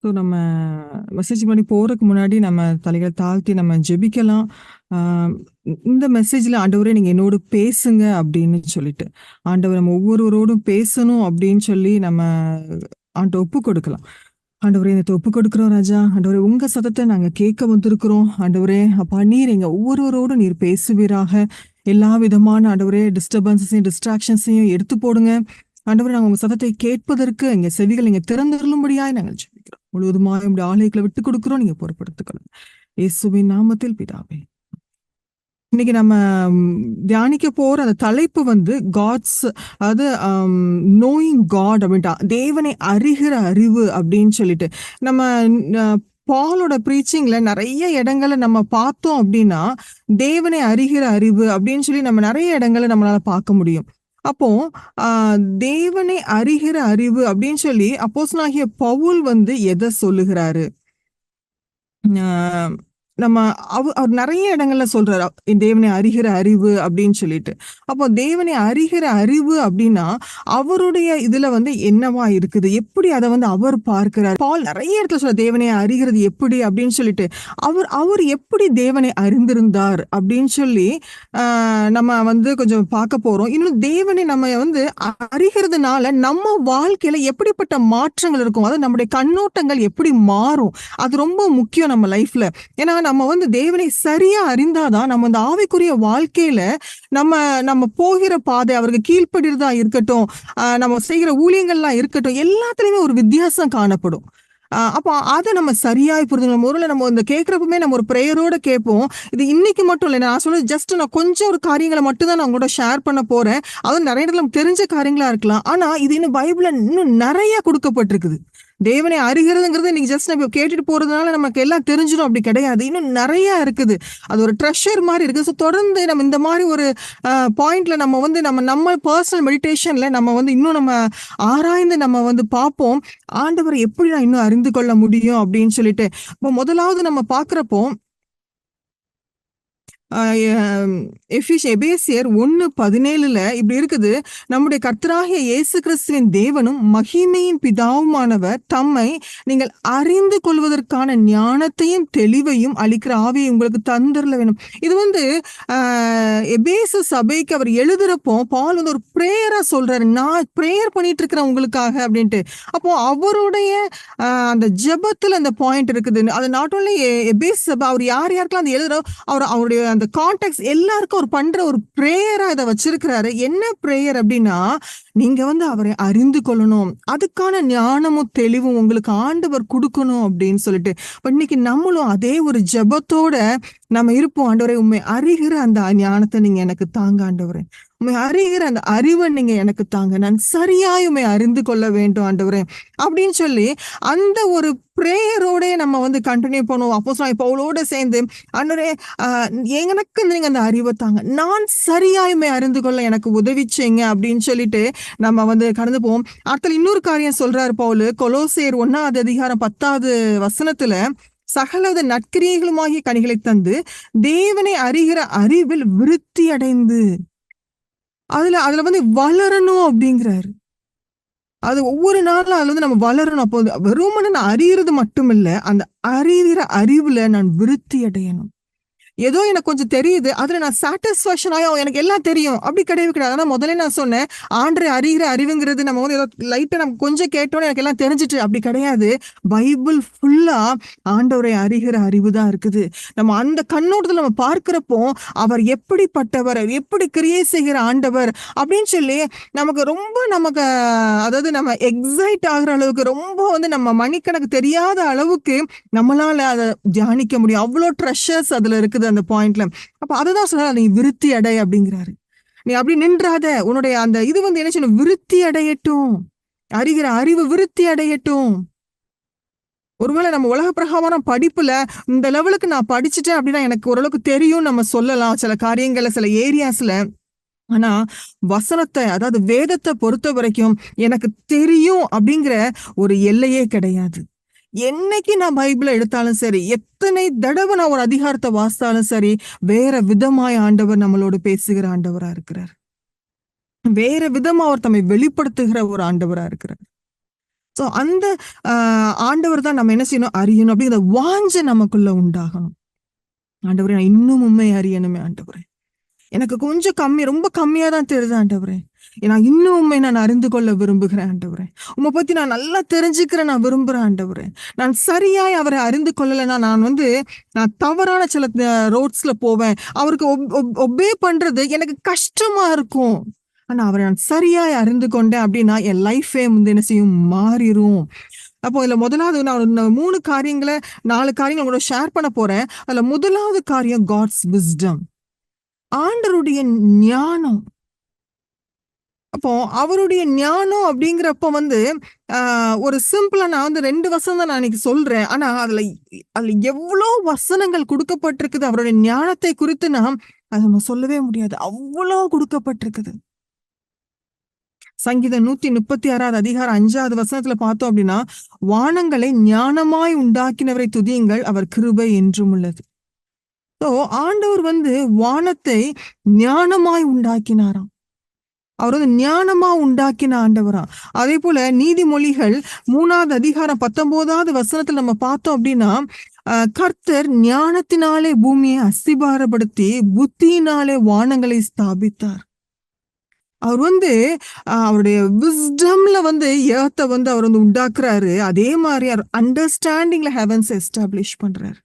So நம்ம message பண்ணி போறதுக்கு முன்னாடி நம்ம தலைகளை தாழ்த்தி நம்ம ஜெபிக்கலாம். ஆ இந்த மெசேஜ்ல ஆண்டவரே நீங்க என்னோடு பேசுங்க அப்படின்னு சொல்லிட்டு. ஆண்டவர் நம்ம ஒவ்வொருவரோடும் பேசணும் அப்படின்னு சொல்லி நம்ம ஆண்டவர்ட்ட ஒப்பு கொடுக்கலாம். ஆண்டவரே இந்த ஒப்பு கொடுக்கிறோம் ராஜா. ஆண்டவரே உங்க சத்தத்த நாங்க கேட்க வந்திருக்கிறோம். ஆண்டவரே அப்பா நீர் எங்க ஒவ்வொருவரோடும் நீர் பேசுவீராக. எல்லா விதமான ஆண்டவரே டிஸ்டர்பன்ஸையும் டிஸ்ட்ராக்ஷன்ஸையும் எடுத்து போடுங்க. ஆண்டவரே நாங்க உங்க சத்தத்தை கேட்பதற்கு எங்க செவிகள் நீங்க திறந்தருளும்படியாய் நாங்கள் ஜெபிக்கிறோம். முழுவதுமாய் உம்முடைய ஆலயங்களை விட்டு கொடுக்கிறோம். நீங்க பொறுப்படுத்திக்கொள்ளுங்க. இயேசுவின் நாமத்தில் பிதாவே. இன்னைக்கு நம்ம தியானிக்க போற அந்த தலைப்பு வந்து காட்ஸ், அதாவது நோயிங் காட் அப்படின்ட்டா, தேவனை அறிகிற அறிவு அப்படின்னு சொல்லிட்டு நம்ம பாலோட ப்ரீச்சிங்ல நிறைய இடங்களை நம்ம பார்த்தோம் அப்படின்னா தேவனை அறிகிற அறிவு அப்படின்னு சொல்லி நம்ம நிறைய இடங்களை நம்மளால பார்க்க முடியும். அப்போ தேவனை அறிகிற அறிவு அப்படின்னு சொல்லி அப்போஸ்தலனாகிய பவுல் வந்து எதை சொல்லுகிறாரு? நம்ம அவர் நிறைய இடங்கள்ல சொல்றாரு தேவனை அறிகிற அறிவு அப்படின்னு சொல்லிட்டு. அப்போ தேவனை அறிகிற அறிவு அப்படின்னா அவருடைய இதுல வந்து என்னவா இருக்குது, எப்படி அதை வந்து அவர் பார்க்கிறார். பால் நிறைய இடத்துல சொல்ற தேவனை அறிகிறது எப்படி அப்படின்னு சொல்லிட்டு அவர் எப்படி தேவனை அறிந்திருந்தார் அப்படின்னு சொல்லி நம்ம வந்து கொஞ்சம் பார்க்க போறோம். இன்னும் தேவனை நம்ம வந்து அறிகிறதுனால நம்ம வாழ்க்கையில எப்படிப்பட்ட மாற்றங்கள் இருக்கும், அதாவது நம்முடைய கண்ணோட்டங்கள் எப்படி மாறும், அது ரொம்ப முக்கியம் நம்ம லைஃப்ல. ஏன்னா நம்ம வந்து தேவனை சரியா அறிந்தாதான் நம்ம இந்த ஆவிக்குரிய வாழ்க்கையில நம்ம நம்ம போகிற பாதை அவருக்கு கீழ்ப்படுறதா இருக்கட்டும், நம்ம செய்கிற ஊழியங்கள்லாம் இருக்கட்டும், எல்லாத்துலயுமே ஒரு வித்தியாசம் காணப்படும். அப்போ அதை நம்ம சரியாய் புரிஞ்சுக்கணும். ஒருவேளை நம்ம இந்த கேட்கறப்பமே நம்ம ஒரு பிரேயரோட கேட்போம். இது இன்னைக்கு மட்டும் இல்லை, நான் சொல்றது ஜஸ்ட் நான் கொஞ்சம் ஒரு காரியங்களை மட்டும் தான் நான் உங்களோட ஷேர் பண்ண போறேன். அதுவும் நிறைய இடத்துல நமக்கு தெரிஞ்ச காரியங்களா இருக்கலாம். ஆனா இது இன்னும் பைபிள்ல இன்னும் நிறைய கொடுக்கப்பட்டிருக்குது. தேவனை அறிகிறதுங்கிறது இன்னைக்கு ஜஸ்ட் நம்ம கேட்டுட்டு போறதுனால நமக்கு எல்லாம் தெரிஞ்சிடும் அப்படி கிடையாது. இன்னும் நிறைய இருக்குது. அது ஒரு ட்ரெஷர் மாதிரி இருக்கு. ஸோ தொடர்ந்து நம்ம இந்த மாதிரி ஒரு பாயிண்ட்ல நம்ம வந்து நம்ம பர்சனல் மெடிடேஷன்ல நம்ம வந்து இன்னும் நம்ம ஆராய்ந்து நம்ம வந்து பார்ப்போம். ஆண்டவரை எப்படி நான் இன்னும் அறிந்து கொள்ள முடியும் அப்படின்னு சொல்லிட்டு. இப்போ முதலாவது நம்ம பார்க்கிறப்போ எபேசியர் 1:17 இப்படி இருக்குது. நம்முடைய கர்த்தராகிய இயேசு கிறிஸ்துவின் தேவனும் மகிமையின் பிதாவுமானவர் தம்மை நீங்கள் அறிந்து கொள்வதற்கான ஞானத்தையும் தெளிவையும் அளிக்கிற ஆவியை உங்களுக்கு தந்தரல வேணும். இது வந்து எபேசு சபைக்கு அவர் எழுதுறப்போ பால் வந்து ஒரு பிரேயரா சொல்றாரு, நான் பிரேயர் பண்ணிட்டு இருக்கிறேன் உங்களுக்காக அப்படின்ட்டு. அப்போ அவருடைய அந்த ஜெபத்துல அந்த பாயிண்ட் இருக்குது. அது நாட் ஓன்லி எபேசு சபை, அவர் யார் யாருக்கெல்லாம் அந்த எழுதுறோ அவருடைய அந்த கான்டெக்ட் எல்லாருக்கும் அவர் பண்ற ஒரு பிரேயரா இதை வச்சிருக்கிறாரு. என்ன பிரேயர் அப்படின்னா, நீங்க வந்து அவரை அறிந்து கொள்ளணும், அதுக்கான ஞானமும் தெளிவும் உங்களுக்கு ஆண்டவர் கொடுக்கணும் அப்படின்னு சொல்லிட்டு. இன்னைக்கு நம்மளும் அதே ஒரு ஜெபத்தோட நம்ம இருப்போம். ஆண்டவரே உண்மை அறிகிற அந்த ஞானத்தை நீங்க எனக்கு தாங்க, ஆண்டவரே உண்மை அறிகிற அந்த அறிவை நீங்க எனக்கு தாங்க, நான் சரியாய் உண்மை அறிந்து கொள்ள வேண்டும் ஆண்டவரே அப்படின்னு சொல்லி அந்த ஒரு பிரேயரோட நம்ம வந்து கண்டினியூ பண்ணுவோம். அப்போஸ்தலனாகிய பவுலோட சேர்ந்து ஆண்டவரே எனக்கு நீங்க அந்த அறிவை தாங்க, நான் சரியாயுமே அறிந்து கொள்ள எனக்கு உதவி செய்யுங்க அப்படின்னு சொல்லிட்டு நம்ம வந்து கடந்து போவோம். அடுத்த இன்னொரு காரியம் சொல்றாரு பவுல், கொலோசையர் 1:10 சகலவித நற்கிரியைகளுமாகிய கனிகளை தந்து தேவனை அறிகிற அறிவில் விருத்தி அடைந்து அதுல வந்து வளரணும் அப்படிங்கிறாரு. அது ஒவ்வொரு நாளும் அதுல வந்து நம்ம வளரணும். அப்போ வெறுமனே நான் அறியறது மட்டும் இல்ல, அந்த அறிகிற அறிவுல நான் விருத்தி அடையணும். ஏதோ எனக்கு கொஞ்சம் தெரியுது, அதுல நான் சாட்டிஸ்ஃபேக்ஷன் ஆகும், எனக்கு எல்லாம் தெரியும் அப்படி கிடையவே கிடையாது. ஆனா முதல்ல நான் சொன்னேன், ஆண்டரை அறிகிற அறிவுங்கிறது நம்ம வந்து ஏதோ லைட்டா நம்ம கொஞ்சம் கேட்டோன்னு எனக்கு எல்லாம் தெரிஞ்சிட்டு அப்படி கிடையாது. பைபிள் ஃபுல்லா ஆண்டவரை அறிகிற அறிவு தான் இருக்குது. நம்ம அந்த கண்ணோட்டத்தில் நம்ம பார்க்கிறப்போ அவர் எப்படிப்பட்டவர், எப்படி கிரியை செய்கிற ஆண்டவர் அப்படின்னு சொல்லி நமக்கு அதாவது நம்ம எக்ஸைட் ஆகுற அளவுக்கு, ரொம்ப வந்து நம்ம மணிக்கணக்கு தெரியாத அளவுக்கு நம்மளால அதை தியானிக்க முடியும். அவ்வளோ ட்ரெஷர்ஸ் அதுல இருக்குது அந்த பாயிண்ட்ல. அப்ப அததான் சொல்ற, நீ விருத்தி அடை அப்படிங்கிறாரு. நீ அப்படி நின்றாத, உன்னுடைய அந்த இது வந்து என்ன செய்யணும், விருத்தி அடையட்டும், அறிகிற அறிவு விருத்தி அடையட்டும். ஒருவேளை நம்ம உலக பிரகாரம் படிப்புல இந்த லெவலுக்கு நான் படிச்சுட்டேன் அப்படின்னா எனக்கு ஓரளவுக்கு தெரியும் நம்ம சொல்லலாம் சில காரியங்கள்ல, சில ஏரியாஸ்ல. ஆனா வசனத்தை, அதாவது வேதத்தை பொறுத்த வரைக்கும் எனக்கு தெரியும் அப்படிங்கிற ஒரு எல்லையே கிடையாது. என்னைக்கு நான் பைபிளை எடுத்தாலும் சரி, எத்தனை தடவை நான் ஒரு அதிகாரத்தை வாசித்தாலும் சரி, வேற விதமாய் ஆண்டவர் நம்மளோடு பேசுகிற ஆண்டவரா இருக்கிறார். வேற விதமா அவர் தம்மை வெளிப்படுத்துகிற ஒரு ஆண்டவரா இருக்கிறார். சோ அந்த ஆண்டவர் தான் நம்ம என்ன செய்யணும், அறியணும் அப்படிங்கிற வாஞ்சை நமக்குள்ள உண்டாகணும். ஆண்டவரே, நான் இன்னும் உண்மை அறியணுமே ஆண்டவரே. எனக்கு கொஞ்சம் ரொம்ப கம்மியா தான் தெரியுது ஆண்டவரே. நான் இன்னும் உண்மை நான் அறிந்து கொள்ள விரும்புகிறேன் ஆண்டவரே. உம்மை பத்தி நான் நல்லா தெரிஞ்சுக்கிறேன் நான் விரும்புறேன் ஆண்டவரே. நான் சரியாய் அவரை அறிந்து கொள்ளலைன்னா, நான் தவறான சில ரோட்ஸ்ல போவேன். அவருக்கு ஒபே பண்றது எனக்கு கஷ்டமா இருக்கும். ஆனா அவரை நான் சரியாய் அறிந்து கொண்டேன் அப்படின்னா, என் லைஃபே வந்து என்ன செய்யும், மாறிரும். அப்போ இதுல முதலாவது நான் 3 காரியங்களை 4 காரியங்களை உங்களோட ஷேர் பண்ண போறேன். அதுல முதலாவது காரியம் காட்ஸ் விஸ்டம், ஆண்டருடைய ஞானம். அப்போ அவருடைய ஞானம் அப்படிங்கிறப்ப வந்து ஒரு சிம்பிளா நான் வந்து 2 வசனம் தான் நான் இன்னைக்கு சொல்றேன். ஆனா அதுல எவ்வளோ வசனங்கள் கொடுக்கப்பட்டிருக்குது அவருடைய ஞானத்தை குறித்து. அதை நம்ம சொல்லவே முடியாது, அவ்வளோ கொடுக்கப்பட்டிருக்குது. சங்கீதம் 136 அதிகாரம் 5வது வசனத்துல பார்த்தோம் அப்படின்னா, வானங்களை ஞானமாய் உண்டாக்கினவரை துதியுங்கள், அவர் கிருபை என்றும் உள்ளது. சோ ஆண்டவர் வந்து வானத்தை ஞானமாய் உண்டாக்கினாராம். அவர் வந்து ஞானமா உண்டாக்கின ஆண்டவரா. அதே போல நீதிமொழிகள் 3வது அதிகாரம் 19வது வசனத்துல நம்ம பார்த்தோம் அப்படின்னா, கர்த்தர் ஞானத்தினாலே பூமியை அஸ்திபாரப்படுத்தி புத்தியினாலே வானங்களை ஸ்தாபித்தார். அவர் வந்து அவருடைய விஸ்டம்ல வந்து எர்த்தை வந்து அவர் வந்து உண்டாக்குறாரு. அதே மாதிரி அண்டர்ஸ்டாண்டிங்ல ஹெவன்ஸ் எஸ்டாப்ளிஷ் பண்றாரு.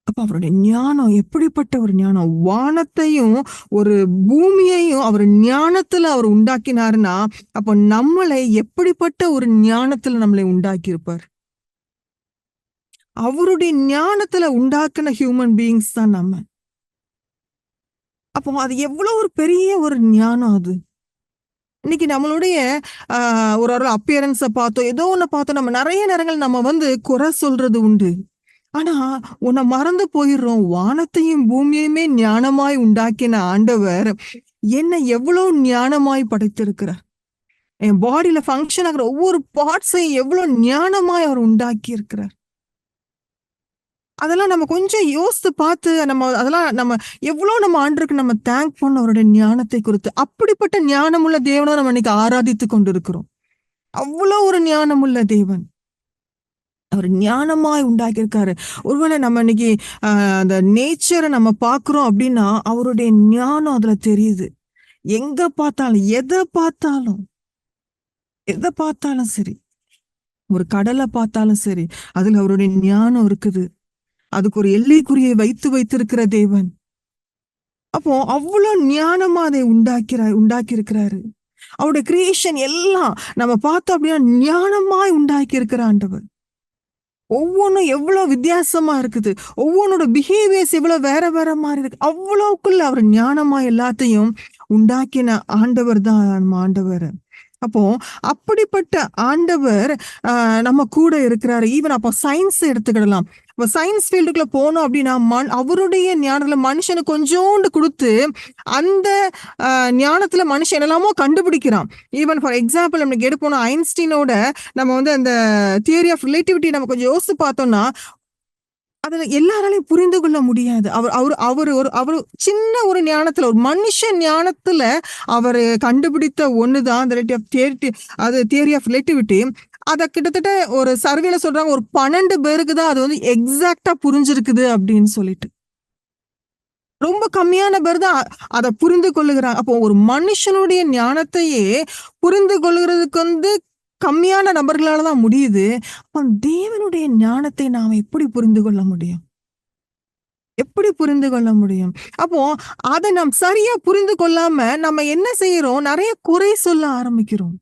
அப்ப அவருடைய ஞானம் எப்படிப்பட்ட ஒரு ஞானம்! வானத்தையும் ஒரு பூமியையும் அவர் ஞானத்துல அவர் உண்டாக்கினாருன்னா, அப்ப நம்மளை எப்படிப்பட்ட ஒரு ஞானத்துல நம்மளை உண்டாக்கி இருப்பார். அவருடைய ஞானத்துல உண்டாக்குன ஹியூமன் பீயிங்ஸ் தான் நம்ம. அப்போ அது எவ்வளவு ஒரு பெரிய ஒரு ஞானம் அது. இன்னைக்கு நம்மளுடைய ஒரு அப்பியரன்ஸை பார்த்தோம், ஏதோ ஒண்ணு பார்த்தோம், நம்ம நிறைய நேரங்கள் நம்ம வந்து குறை சொல்றது உண்டு. ஆனா உன்னை மறந்து போயிடுறோம், வானத்தையும் பூமியுமே ஞானமாய் உண்டாக்கின ஆண்டவர் என்ன எவ்வளவு ஞானமாய் படைத்திருக்கிறார். என் பாடியில ஃபங்க்ஷன் ஆகிற ஒவ்வொரு பார்ட்ஸையும் எவ்வளவு ஞானமாய் அவர் உண்டாக்கி இருக்கிறார். அதெல்லாம் நம்ம கொஞ்சம் யோசித்து பார்த்து அதெல்லாம் நம்ம எவ்வளவு நம்ம ஆண்டருக்கு நம்ம தேங்க் பண்ண அவருடைய ஞானத்தை குறித்து. அப்படிப்பட்ட ஞானமுள்ள தேவனை நம்ம இன்னைக்கு ஆராதித்து கொண்டிருக்கிறோம். அவ்வளவு ஒரு ஞானமுள்ள தேவன் அவர் ஞானமாய் உண்டாக்கியிருக்காரு. ஒருவேளை நம்ம இன்னைக்கு அந்த நேச்சரை நம்ம பார்க்கிறோம் அப்படின்னா, அவருடைய ஞானம் அதுல தெரியுது. எங்க பார்த்தாலும் எதை பார்த்தாலும் சரி, ஒரு கடலை பார்த்தாலும் சரி, அதுல அவருடைய ஞானம் இருக்குது. அதுக்கு ஒரு எல்லைக்குறியை வைத்திருக்கிற தேவன். அப்போ அவ்வளவு ஞானமா அதை உண்டாக்கி இருக்கிறாரு. அவருடைய கிரியேஷன் எல்லாம் நம்ம பார்த்தோம் அப்படின்னா ஞானமாய் உண்டாக்கி இருக்கிற ஆண்டவர். ஒவ்வொன்றும் எவ்வளவு வித்தியாசமா இருக்குது, ஒவ்வொன்னோட பிஹேவியர்ஸ் எவ்வளவு வேற மாதிரி இருக்கு. அவ்வளவுக்குள்ள அவர் ஞானமா எல்லாத்தையும் உண்டாக்கின ஆண்டவர் தான் நம்ம ஆண்டவர். அப்போ அப்படிப்பட்ட ஆண்டவர் நம்ம கூட இருக்கிறாரு. ஈவன் அப்போ சயின்ஸ் எடுத்துக்கிடலாம். இப்போ சயின்ஸ் ஃபீல்டுக்குள்ள போனோம் அப்படின்னா, அவருடைய ஞானத்துல மனுஷனுக்கு கொஞ்சோண்டு கொடுத்து அந்த ஞானத்துல மனுஷன் என்னெல்லாமோ கண்டுபிடிக்கிறான். ஈவன் ஃபார் எக்ஸாம்பிள் நமக்கு எடுப்போம், ஐன்ஸ்டீனோட நம்ம வந்து அந்த தியரி ஆஃப் ரிலேட்டிவிட்டி நம்ம கொஞ்சம் யோசிச்சு பார்த்தோம்னா, அதுல எல்லாராலையும் புரிந்து கொள்ள முடியாது. அவர் சின்ன ஒரு ஞானத்துல, ஒரு மனுஷ ஞானத்துல அவர் கண்டுபிடித்த ஒண்ணுதான் அந்த தியரி ஆஃப் ரிலேட்டிவிட்டி. அத கிட்டத்தட்ட ஒரு சர்வேல சொல்றாங்க, ஒரு 12 பேருக்கு தான் அது வந்து எக்ஸாக்டா புரிஞ்சிருக்குது அப்படின்னு சொல்லிட்டு. ரொம்ப கம்மியான பேர் தான் அதை புரிந்து கொள்ளுகிறாங்க. அப்போ ஒரு மனுஷனுடைய ஞானத்தையே புரிந்து கொள்ளுகிறதுக்கு வந்து கம்மியான நபர்களால தான் முடியுது. அப்போ தேவனுடைய ஞானத்தை நாம் எப்படி புரிந்து கொள்ள முடியும்? அப்போ அதை நாம் சரியா புரிந்து கொள்ளாம நம்ம என்ன செய்யறோம்? நிறைய குறை சொல்ல ஆரம்பிக்கிறோம்.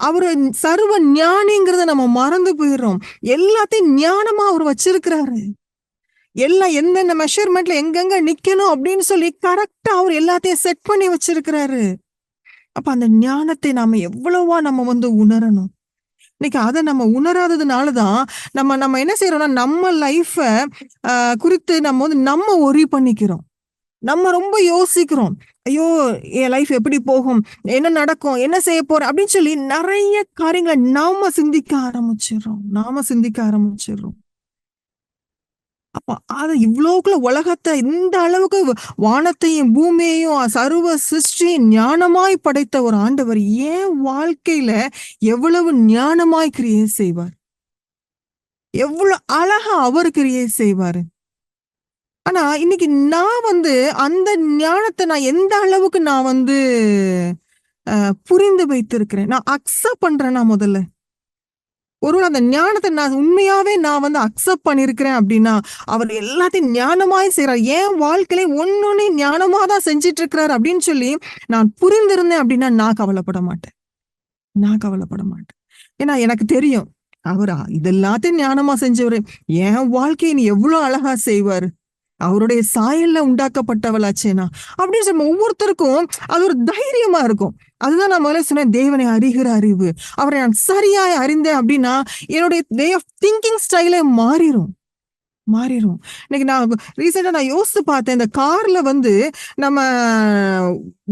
அவரு சர்வ ஞானிங்கிறத நம்ம மறந்து போயிடுறோம். எல்லாத்தையும் ஞானமா அவர் வச்சிருக்கிறாரு. எல்லாம் எந்தெந்த மெஷர்மெண்ட்ல எங்கெங்க நிக்கணும் அப்படின்னு சொல்லி கரெக்டா அவர் எல்லாத்தையும் செட் பண்ணி வச்சிருக்கிறாரு. அப்ப அந்த ஞானத்தை நாம எவ்வளவா நம்ம வந்து உணரணும். இன்னைக்கு அதை நம்ம உணராததுனாலதான் நம்ம என்ன செய்யறோம்னா, நம்ம லைஃப குறித்து நம்ம ஒரி பண்ணிக்கிறோம். நம்ம ரொம்ப யோசிக்கிறோம். ஐயோ, என் லைஃப் எப்படி போகும், என்ன நடக்கும், என்ன செய்ய போறேன் அப்படின்னு சொல்லி நிறைய காரியங்களை நாம சிந்திக்க ஆரம்பிச்சிடறோம். அது இவ்வளோக்குள்ள உலகத்தை இந்த அளவுக்கு வானத்தையும் பூமியையும் சர்வ சிருஷ்டி ஞானமாய் படைத்த ஒரு ஆண்டவர் ஏன் வாழ்க்கையில எவ்வளவு ஞானமாய் கிரியை செய்வார், எவ்வளவு அழகா அவர் கிரியை செய்வாரு. ஆனா இன்னைக்கு நான் அந்த ஞானத்தை நான் எந்த அளவுக்கு நான் புரிந்து வைத்திருக்கிறேன், நான் அக்செப்ட் பண்றேன்னா முதல்ல ஒருவேளை அந்த ஞானத்தை நான் உண்மையாவே நான் அக்செப்ட் பண்ணிருக்கிறேன் அப்படின்னா அவர் எல்லாத்தையும் ஞானமாய் செய்யறார், என் வாழ்க்கையில ஒன்னொன்னு ஞானமா தான் செஞ்சிட்டு இருக்கிறார் அப்படின்னு சொல்லி நான் புரிந்திருந்தேன் அப்படின்னா நான் கவலைப்பட மாட்டேன், நான் கவலைப்பட மாட்டேன். ஏன்னா எனக்கு தெரியும் அவர் இதெல்லாத்தையும் ஞானமா செஞ்சவரு என் வாழ்க்கையை நீ எவ்வளவு அழகா செய்வாரு, அவருடைய சாயல்ல உண்டாக்கப்பட்டவளாச்சேனா அப்படின்னு சொல்லி ஒவ்வொருத்தருக்கும் அது ஒரு தைரியமா இருக்கும். அதுதான் நான் முதல்ல சொன்னேன், தேவனை அறிகிற அறிவு. அவரை நான் சரியாய் அறிந்தேன் அப்படின்னா என்னுடைய வே ஆஃப் திங்கிங் ஸ்டைலே மாறிடும். இன்னைக்கு நான் ரீசெண்டா நான் யோசிச்சு பார்த்தேன், இந்த கார்ல நம்ம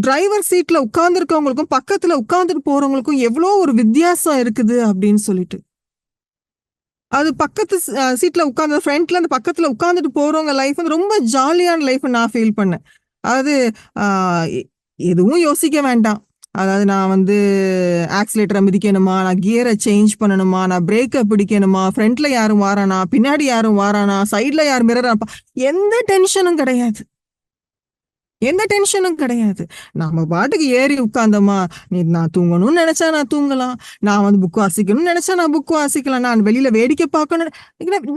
டிரைவர் சீட்ல உட்கார்ந்து இருக்கவங்களுக்கும் பக்கத்துல உட்கார்ந்துட்டு போறவங்களுக்கும் எவ்வளவு ஒரு வித்தியாசம் இருக்குது அப்படின்னு சொல்லிட்டு. அது பக்கத்து சீட்ல உட்கார்ந்து ஃப்ரண்ட்ல அந்த பக்கத்துல உட்கார்ந்துட்டு போறவங்க லைஃப் ரொம்ப ஜாலியான லைஃப் நான் ஃபீல் பண்ணேன். அதாவது எதுவும் யோசிக்க வேண்டாம். அதாவது நான் ஆக்சிலேட்டரை மிதிக்கணுமா, நான் கியரை சேஞ்ச் பண்ணணுமா, நான் பிரேக்கை பிடிக்கணுமா, ஃப்ரண்ட்ல யாரும் வாரானா, பின்னாடி யாரும் வாரானா, சைட்ல யாரும் மிரரா, எந்த டென்ஷனும் கிடையாது, எந்த டென்ஷனும் கிடையாது. நாம பாட்டுக்கு ஏறி உட்கார்ந்தோமா, நான் தூங்கணும்னு நினைச்சா நான் தூங்கலாம், நான் புக் வாசிக்கணும்னு நினைச்சா நான் புக் வாசிக்கலாம், நான் வெளியில வேடிக்கை பார்க்கணும்,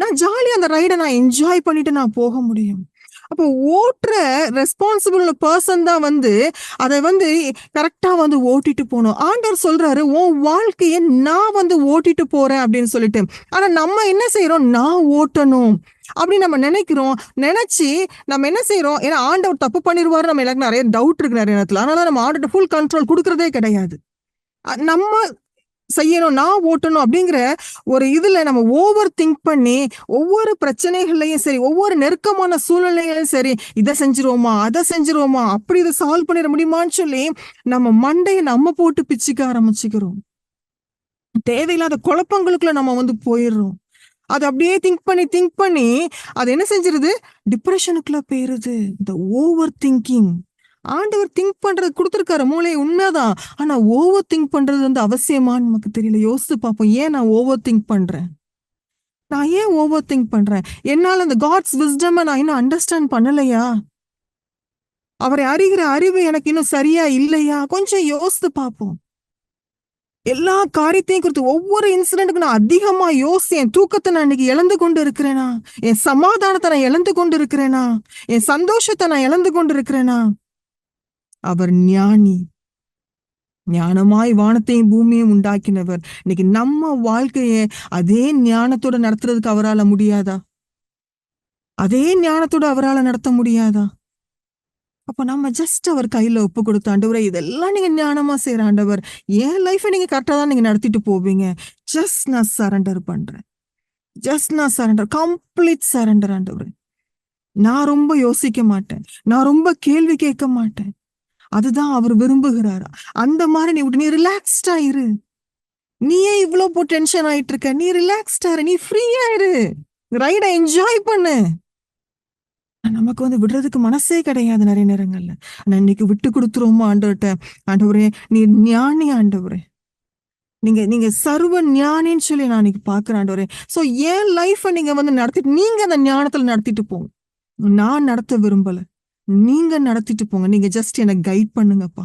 நான் ஜாலியா அந்த ரைடை நான் என்ஜாய் பண்ணிட்டு நான் போக முடியும். அப்போ ஓட்டுற ரெஸ்பான்சிபிள் பர்சன் தான் அதை கரெக்டா ஓட்டிட்டு போகணும். ஆண்டவர் சொல்றாரு, உன் வாழ்க்கையை நான் ஓட்டிட்டு போறேன் அப்படின்னு சொல்லிட்டு. ஆனா நம்ம என்ன செய்யறோம், நான் ஓட்டணும் அப்படி நம்ம நினைக்கிறோம். நினைச்சு நம்ம என்ன செய்யறோம், ஏன்னா ஆண்டவர் தப்பு பண்ணிருவாரு, நம்ம எனக்கு நிறைய டவுட் இருக்கு நிறைய நேரத்துல, அதனால நம்ம ஆண்டவர் ஃபுல் கண்ட்ரோல் கொடுக்கறதே கிடையாது. நம்ம செய்யணும், நான் ஓட்டணும் அப்படிங்கிற ஒரு இதுல நம்ம ஓவர் திங்க் பண்ணி ஒவ்வொரு பிரச்சனைகள்லையும் சரி, ஒவ்வொரு நெருக்கமான சூழ்நிலைகளையும் சரி, இதை செஞ்சிருவோமா அதை செஞ்சிருவோமா, அப்படி இதை சால்வ் பண்ணிட முடியுமான்னு சொல்லி நம்ம மண்டையை நம்ம போட்டு பிச்சுக்க ஆரம்பிச்சுக்கிறோம். தேவையில்லாத குழப்பங்களுக்குள்ள நம்ம போயிடுறோம். அது அப்படியே திங்க் பண்ணி அது என்ன செஞ்சிருது, டிப்ரெஷனுக்குள்ள போயிருது. இந்த ஓவர் திங்கிங். ஆண்டவர் திங்க் பண்றது கொடுத்துருக்காரு மூளை, உண்மைதான். ஆனா ஓவர் திங்க் பண்றது அவசியமான்னு நமக்கு தெரியல. யோசித்து பார்ப்போம், ஏன் நான் ஓவர் திங்க் பண்றேன், நான் ஏன் ஓவர் திங்க் பண்றேன்? என்னால அந்த காட்ஸ் விஸ்டம் நான் இன்னும் அண்டர்ஸ்டாண்ட் பண்ணலையா? அவரை அறிகிற அறிவு எனக்கு இன்னும் சரியா இல்லையா? கொஞ்சம் யோசித்து பார்ப்போம். எல்லா காரியத்தையும் குறித்து ஒவ்வொரு இன்சிடென்ட்டுக்கு நான் அதிகமா யோசிச்சேன். தூக்கத்தை நான் இன்னைக்கு இழந்து கொண்டு இருக்கிறேனா? என் சமாதானத்தை நான் இழந்து கொண்டு இருக்கிறேனா? என் சந்தோஷத்தை நான் இழந்து கொண்டு இருக்கிறேனா? அவர் ஞானி, ஞானமாய் வானத்தையும் பூமியையும் உண்டாக்கினவர். இன்னைக்கு நம்ம வாழ்க்கையை அதே ஞானத்தோட நடத்துறதுக்கு அவரால் முடியாதா? அதே ஞானத்தோட அவரால் நடத்த முடியாதா? அப்ப நம்ம ஜஸ்ட் அவர் கையில ஒப்பு கொடுத்த, ஆண்டவரே இதெல்லாம் நீங்க ஞானமா செய்யற ஆண்டவர், என் லைஃபை நீங்க கரெக்டா தான் நீங்க நடத்திட்டு போவீங்க, ஜஸ்ட் நான் சரண்டர் பண்றேன், ஜஸ்ட் நான் சரண்டர், கம்ப்ளீட் சரண்டர் ஆண்டவர். நான் ரொம்ப யோசிக்க மாட்டேன், நான் ரொம்ப கேள்வி கேட்க மாட்டேன். அதுதான் அவர் விரும்புகிறாரா? அந்த மாதிரி நீ ரிலாக்ஸ்டா இரு. நீயே இவ்வளவு டென்ஷன் ஆயிட்டு இருக்க, நீ ரிலாக்ஸ்டா இரு, நீ ஃப்ரீயா இரு, ரைடை என்ஜாய் பண்ணு. நமக்கு விடுறதுக்கு மனசே கிடையாது நிறைய நேரங்கள்ல. நான் இன்னைக்கு விட்டு கொடுத்துருவோமா ஆண்டவர்கிட்ட, ஆண்டவரே நீ ஞானி ஆண்டவரே, நீங்க சர்வ ஞானின்னு சொல்லி நான் இன்னைக்கு பாக்குறேன் ஆண்டவரே. சோ என் லைஃபை நீங்க நடத்திட்டு, நீங்க அந்த ஞானத்துல நடத்திட்டு போங்க. நான் நடத்த விரும்பல, நீங்க நடத்திட்டு போங்க. நீங்க ஜஸ்ட் என்ன கைட் பண்ணுங்கப்பா,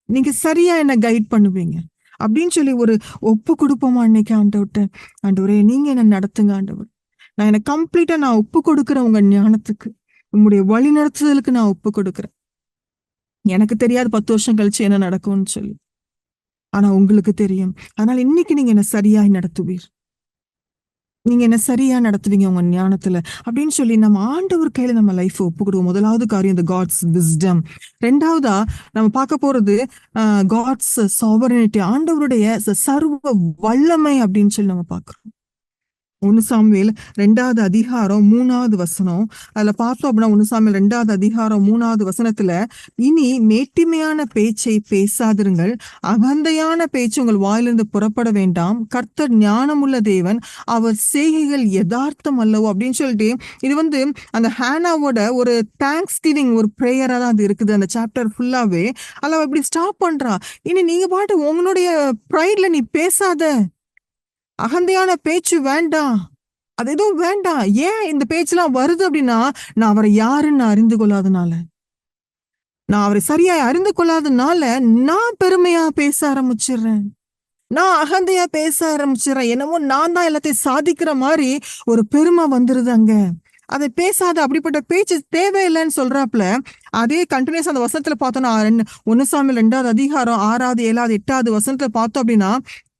நீங்க சரியா என்ன கைட் பண்ணுவீங்க அப்படின்னு சொல்லி ஒரு ஒப்பு கொடுப்போமா இன்னைக்கு ஆண்டவர்கிட்ட. ஆண்டவரே நீங்க என்ன நடத்துங்க ஆண்டவர், நான் என்ன கம்ப்ளீட்டா நான் ஒப்பு கொடுக்குறேன் உங்க ஞானத்துக்கு, உங்களுடைய வழி நடத்துதலுக்கு நான் ஒப்பு கொடுக்குறேன். எனக்கு தெரியாது 10 வருஷம் கழிச்சு என்ன நடக்கும்னு சொல்லி, ஆனா உங்களுக்கு தெரியும். அதனால இன்னைக்கு நீங்க என்ன சரியாய் நடத்துவீர், நீங்க என்ன சரியா நடத்துவீங்க உங்க ஞானத்துல அப்படின்னு சொல்லி நம்ம ஆண்டவர் கையில நம்ம லைஃப் ஒப்புக்கிடுவோம். முதலாவது காரியம் இந்த காட்ஸ் விஸ்டம். ரெண்டாவதா நம்ம பார்க்க போறது காட்ஸ் சாவரனிட்டி, ஆண்டவருடைய சர்வ வல்லமை அப்படின்னு சொல்லி நம்ம பார்க்கிறோம். 1 சாமுவேல் 2வது அதிகாரம் 3வது வசனம். அதுல பார்த்தோம் அப்படின்னா 1 சாமுவேல் 2வது அதிகாரம் 3வது வசனத்துல, இனி மேட்டிமையான பேச்சை பேசாதிருங்கள், அகந்தையான பேச்சு உங்கள் வாயிலிருந்து புறப்பட வேண்டாம், கர்த்தர் ஞானமுள்ள தேவன், அவர் செய்கைகள் யதார்த்தம் அல்லவோ அப்படின்னு சொல்லிட்டு, இது வந்து அந்த ஹேனாவோட ஒரு தேங்க்ஸ் கிவிங் ஒரு ப்ரேயரா தான் அது இருக்குது அந்த சாப்டர் ஃபுல்லாவே. அதில் இப்படி ஸ்டாப் பண்றா, இனி நீங்க பாட்டு உன்னுடைய ப்ரைட்ல நீ பேசாத, அகந்தையான பேச்சு வேண்டாம், அது எதுவும் வேண்டாம். ஏன் இந்த பேச்செல்லாம் வருது அப்படின்னா, நான் அவரை யாருன்னு அறிந்து கொள்ளாதனால, நான் அவரை சரியா அறிந்து கொள்ளாதனால நான் பெருமையா பேச ஆரம்பிச்சிடுறேன், நான் அகந்தையா பேச ஆரம்பிச்சிடுறேன், என்னமோ நான் தான் எல்லாத்தையும் சாதிக்கிற மாதிரி ஒரு பெருமை வந்துருது அங்க. அதை பேசாத, அப்படிப்பட்ட பேச்சு தேவையில்லைன்னு சொல்றாப்புல. அதே கண்டினியூஸ் அந்த வசனத்துல பார்த்தோம்னா 1 சாமுவேல் 2வது அதிகாரம் 6வது 7வது 8வது வசனத்துல பார்த்தோம் அப்படின்னா,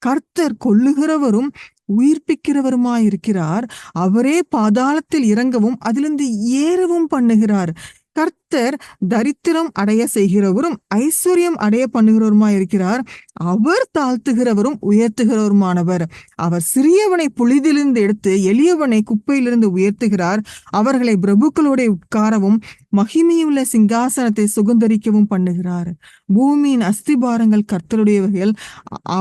கர்த்தர் கொல்லுகிறவரும் உயிர்ப்பிக்கிறவருமாய் இருக்கிறார், அவரே பாதாளத்தில் இறங்கவும் அதிலிருந்து ஏறவும் பண்ணுகிறார், கர்த்தர் தரித்திரம் அடைய செய்கிறவரும் ஐஸ்வர்யம் அடைய பண்ணுகிறவருமாய் இருக்கிறார், அவர் தாழ்த்துகிறவரும் உயர்த்துகிறவருமானவர், அவர் சிறியவனை புழுதியிலிருந்து எடுத்து எளியவனை குப்பையிலிருந்து உயர்த்துகிறார், அவர்களை பிரபுக்களோட உட்காரவும் மகிமையுள்ள சிங்காசனத்தை சுகந்தரிக்கவும் பண்ணுகிறார், பூமியின் அஸ்திபாரங்கள் கர்த்தருடையவைகள்,